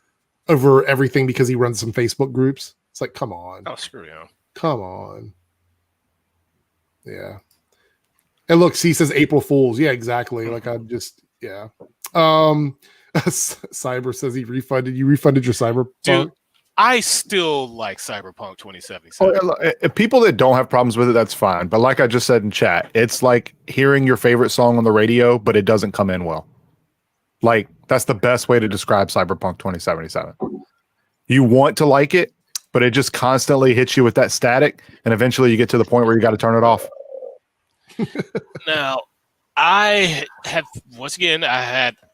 over everything because he runs some Facebook groups. It's like, come on. Oh, screw you. Come on. Yeah. And look, he says April Fools. Yeah, exactly. Like Cyber says he refunded. You refunded your Cyberpunk? Dude, I still like Cyberpunk 2077. People that don't have problems with it, that's fine. But like I just said in chat, it's like hearing your favorite song on the radio, but it doesn't come in well. Like, that's the best way to describe Cyberpunk 2077. You want to like it, but it just constantly hits you with that static, and eventually you get to the point where you got to turn it off. Now, I had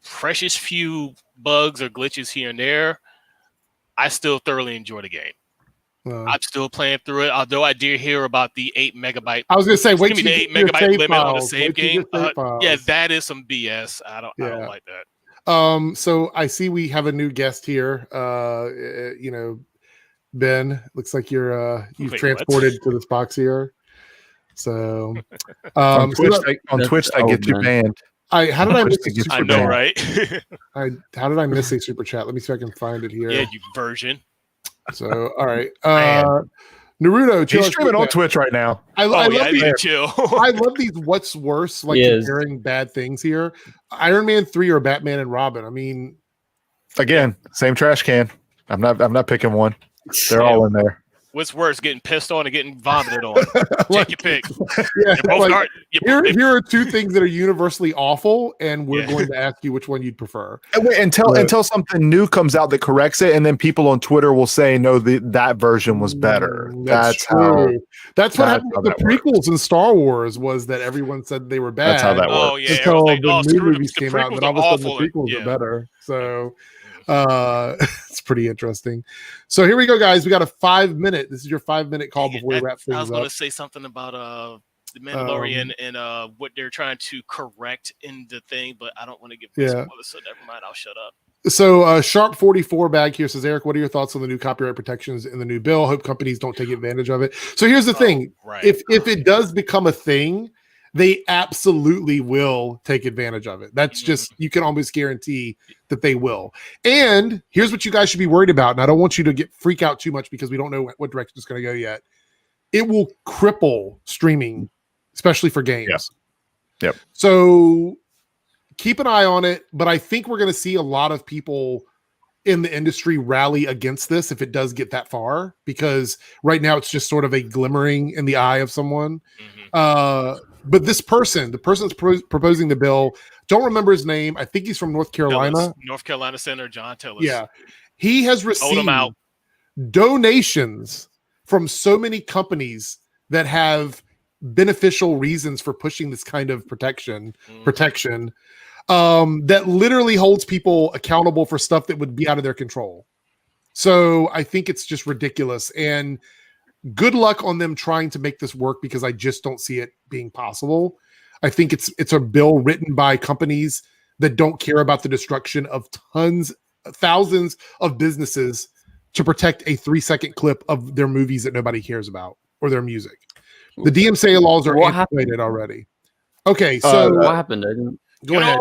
precious few bugs or glitches here and there. I still thoroughly enjoy the game. I'm still playing through it, although I did hear about the 8 megabyte. I was going to say, wait, the 8 megabyte limit on the save game. Yeah, that is some BS. I don't like that. So I see we have a new guest here. Ben, looks like you've transported to this box here. So on Twitch, that gets you banned. How did I miss a super I know, chat? right? How did I miss a super chat? Let me see if I can find it here. Yeah, you version. So all right, Naruto, he's streaming on Twitch right now. I love these, chill. I love these. What's worse? Like comparing bad things here. Iron Man 3 or Batman and Robin. I mean, again, same trash can. I'm not picking one. They're all in there. What's worse, getting pissed on or getting vomited on? Take your pick. Yeah, They're both like, here are two things that are universally awful, and we're going to ask you which one you'd prefer. And wait, until something new comes out that corrects it, and then people on Twitter will say, "No, that version was better." That's true. That's what happened with the prequels works. in Star Wars, was that everyone said they were bad. That's how that works. Oh yeah, Until like, the new screw movies came out, and then all of a sudden the prequels are better. So it's pretty interesting. So here we go, guys. We got a 5-minute. This is your 5-minute call before we wrap things up. I was going to say something about the Mandalorian and what they're trying to correct in the thing, but I don't want to give spoilers, so never mind. I'll shut up. So Sharp 44 bag here says, Eric, what are your thoughts on the new copyright protections in the new bill? Hope companies don't take advantage of it. So here's the thing. Right. If it does become a thing, they absolutely will take advantage of it. That's just, you can almost guarantee that they will. And here's what you guys should be worried about. And I don't want you to freak out too much because we don't know what direction it's going to go yet. It will cripple streaming, especially for games. Yep. So keep an eye on it, but I think we're going to see a lot of people in the industry rally against this if it does get that far, because right now it's just sort of a glimmering in the eye of someone. But the person's proposing the bill, don't remember his name. I think he's from North Carolina. North Carolina Senator John Tillis. Yeah. He has received donations from so many companies that have beneficial reasons for pushing this kind of protection that literally holds people accountable for stuff that would be out of their control. So I think it's just ridiculous, and good luck on them trying to make this work, because I just don't see it being possible. I think it's a bill written by companies that don't care about the destruction of thousands of businesses to protect a 3-second clip of their movies that nobody cares about, or their music. The DMCA laws are antiquated already. Okay, so what happened? I didn't... Go ahead,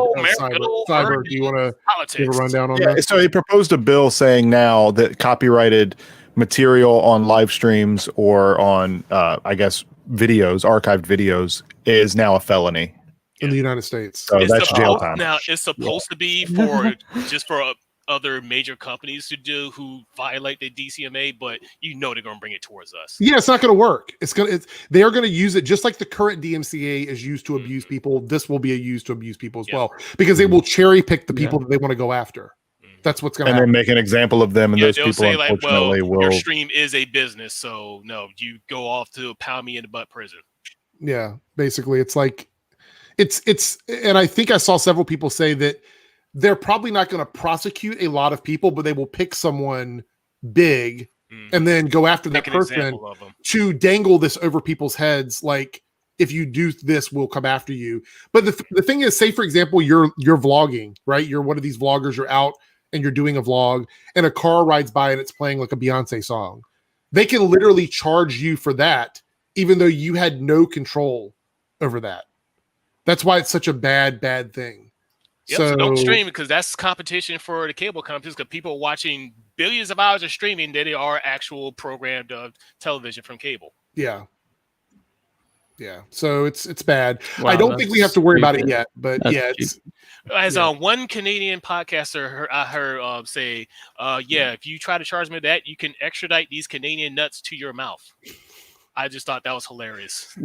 Cyber. Do you want to give a rundown on that? So he proposed a bill saying now that copyrighted material on live streams or on, I guess, archived videos, is now a felony in the United States. So that's jail time. Now it's supposed to be for other major companies to do who violate the DCMA, but they're going to bring it towards us. Yeah, it's not going to work. They are going to use it just like the current DMCA is used to abuse people. This will be used to abuse people as well, because they will cherry pick the people that they want to go after. That's what's going to happen. And then make an example of them, and those people say, unfortunately will. Your stream is a business, so no, you go off to pound me in the butt prison. Yeah, basically, it's like it's, and I think I saw several people say that they're probably not going to prosecute a lot of people, but they will pick someone big and then go after that person to dangle this over people's heads. Like, if you do this, we'll come after you. But the thing is, say for example, you're vlogging, right? You're one of these vloggers. You're out and you're doing a vlog, and a car rides by and it's playing like a Beyonce song. They can literally charge you for that, even though you had no control over that. That's why it's such a bad thing. Yep, so don't stream, because that's competition for the cable companies, because people are watching billions of hours of streaming that are actual programmed television from cable. Yeah. So it's bad. Wow, I don't think we have to worry about it yet, but it's as one Canadian podcaster I heard say, if you try to charge me that, you can extradite these Canadian nuts to your mouth. I just thought that was hilarious.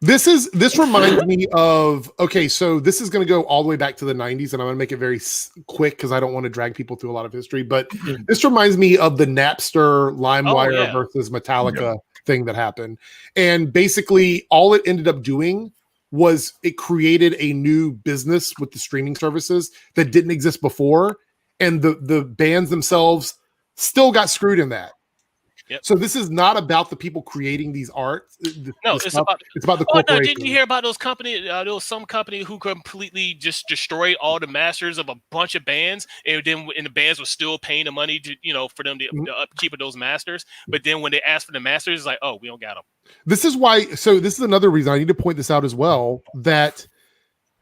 This reminds me of, so this is going to go all the way back to the 90s, and I'm going to make it very quick because I don't want to drag people through a lot of history, but this reminds me of the Napster LimeWire versus Metallica thing that happened. And basically all it ended up doing was it created a new business with the streaming services that didn't exist before, and the bands themselves still got screwed in that. Yep. So this is not about the people creating these art. It's about the corporation. No, didn't you hear about those companies? There was some company who completely just destroyed all the masters of a bunch of bands, and the bands were still paying the money to for them to upkeep of those masters. But then when they asked for the masters, it's like, oh, we don't got them. This is why. So this is another reason I need to point this out as well, that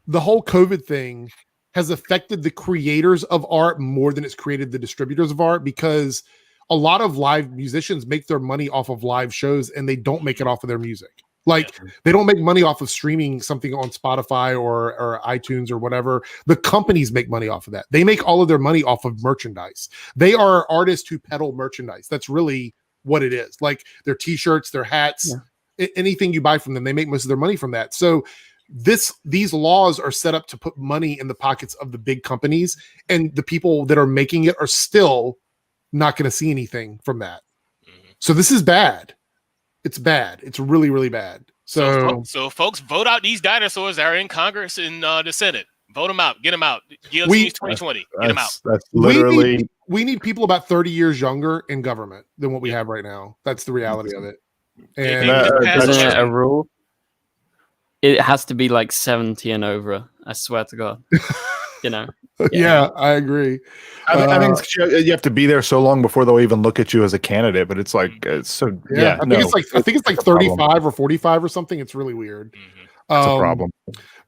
the whole COVID thing has affected the creators of art more than it's created the distributors of art, because a lot of live musicians make their money off of live shows, and they don't make it off of their music. Like, they don't make money off of streaming something on Spotify or iTunes or whatever. The companies make money off of that. They make all of their money off of merchandise. They are artists who peddle merchandise. That's really what it is. Like their t-shirts, their hats, anything you buy from them, they make most of their money from that. So these laws are set up to put money in the pockets of the big companies, and the people that are making it are still not going to see anything from that. So this is bad. It's bad. It's really, really bad. So folks, vote out these dinosaurs that are in Congress and the Senate. Vote them out. Get them out. GLC 2020. Get them out. That's literally. We need people about 30 years younger in government than what we have right now. That's the reality of it. And isn't it a rule? It has to be like 70 and over. I swear to God. You know. Yeah, I agree. I think you have to be there so long before they'll even look at you as a candidate. But it's like it's so. Yeah, I think it's like 35 or 45 or something. It's really weird. That's a problem.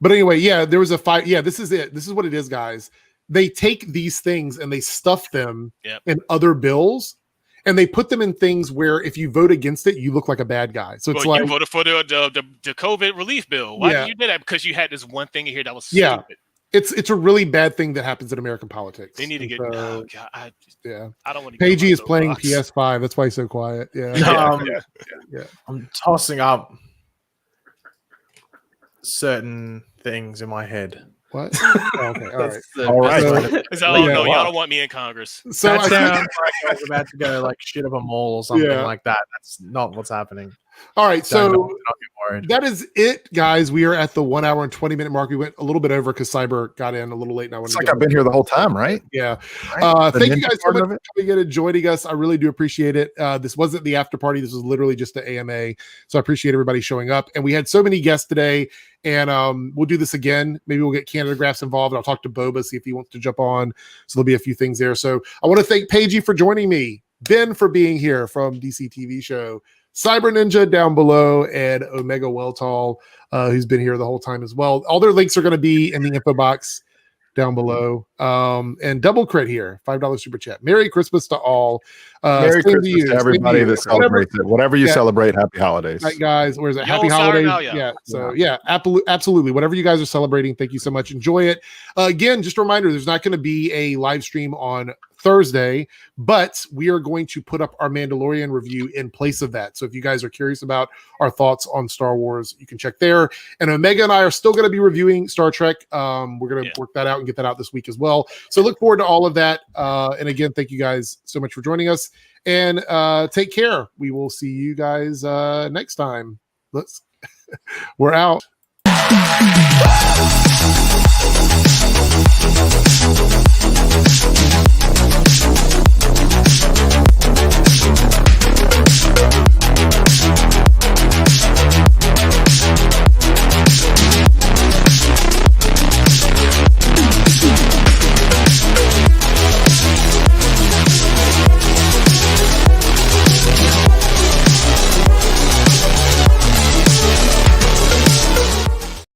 But anyway, yeah, there was a fight. Yeah, this is it. This is what it is, guys. They take these things and they stuff them in other bills, and they put them in things where if you vote against it, you look like a bad guy. So it's like you voted for the COVID relief bill. Why did you do that? Because you had this one thing in here that was stupid. It's a really bad thing that happens in American politics. They need to get. I don't want to. Pagey is playing PS5. That's why he's so quiet. Yeah. I'm tossing up certain things in my head. What? Okay, all right. No, y'all don't want me in Congress. So that sounds like I was about to go like shit up a mall or something like that. That's not what's happening. All right, so that is it, guys. We are at the 1 hour and 20-minute mark. We went a little bit over because Cyber got in a little late. Now it's like I've been here the whole time, right? Yeah. Thank you guys so much for coming in and joining us. I really do appreciate it. This wasn't the after party. This was literally just the AMA. So I appreciate everybody showing up. And we had so many guests today. And we'll do this again. Maybe we'll get Canada Graphs involved. I'll talk to Boba, see if he wants to jump on. So there'll be a few things there. So I want to thank Pagey for joining me, Ben for being here from DCTV show, Syberninja down below, and Omega Weltall, who's been here the whole time as well. All their links are going to be in the info box down below. And Double Crit here, $5 super chat. Merry Christmas to all. Merry Christmas to everybody that celebrates it. Whatever you celebrate, happy holidays. Right, guys. Where's it? Happy holidays. Absolutely. Whatever you guys are celebrating, thank you so much. Enjoy it. Again, just a reminder, there's not going to be a live stream on Thursday, but we are going to put up our Mandalorian review in place of that. So if you guys are curious about our thoughts on Star Wars, you can check there. And Omega and I are still going to be reviewing Star Trek. We're going to work that out and get that out this week as well. So look forward to all of that. And again, thank you guys so much for joining us, and take care. We will see you guys next time. We're out.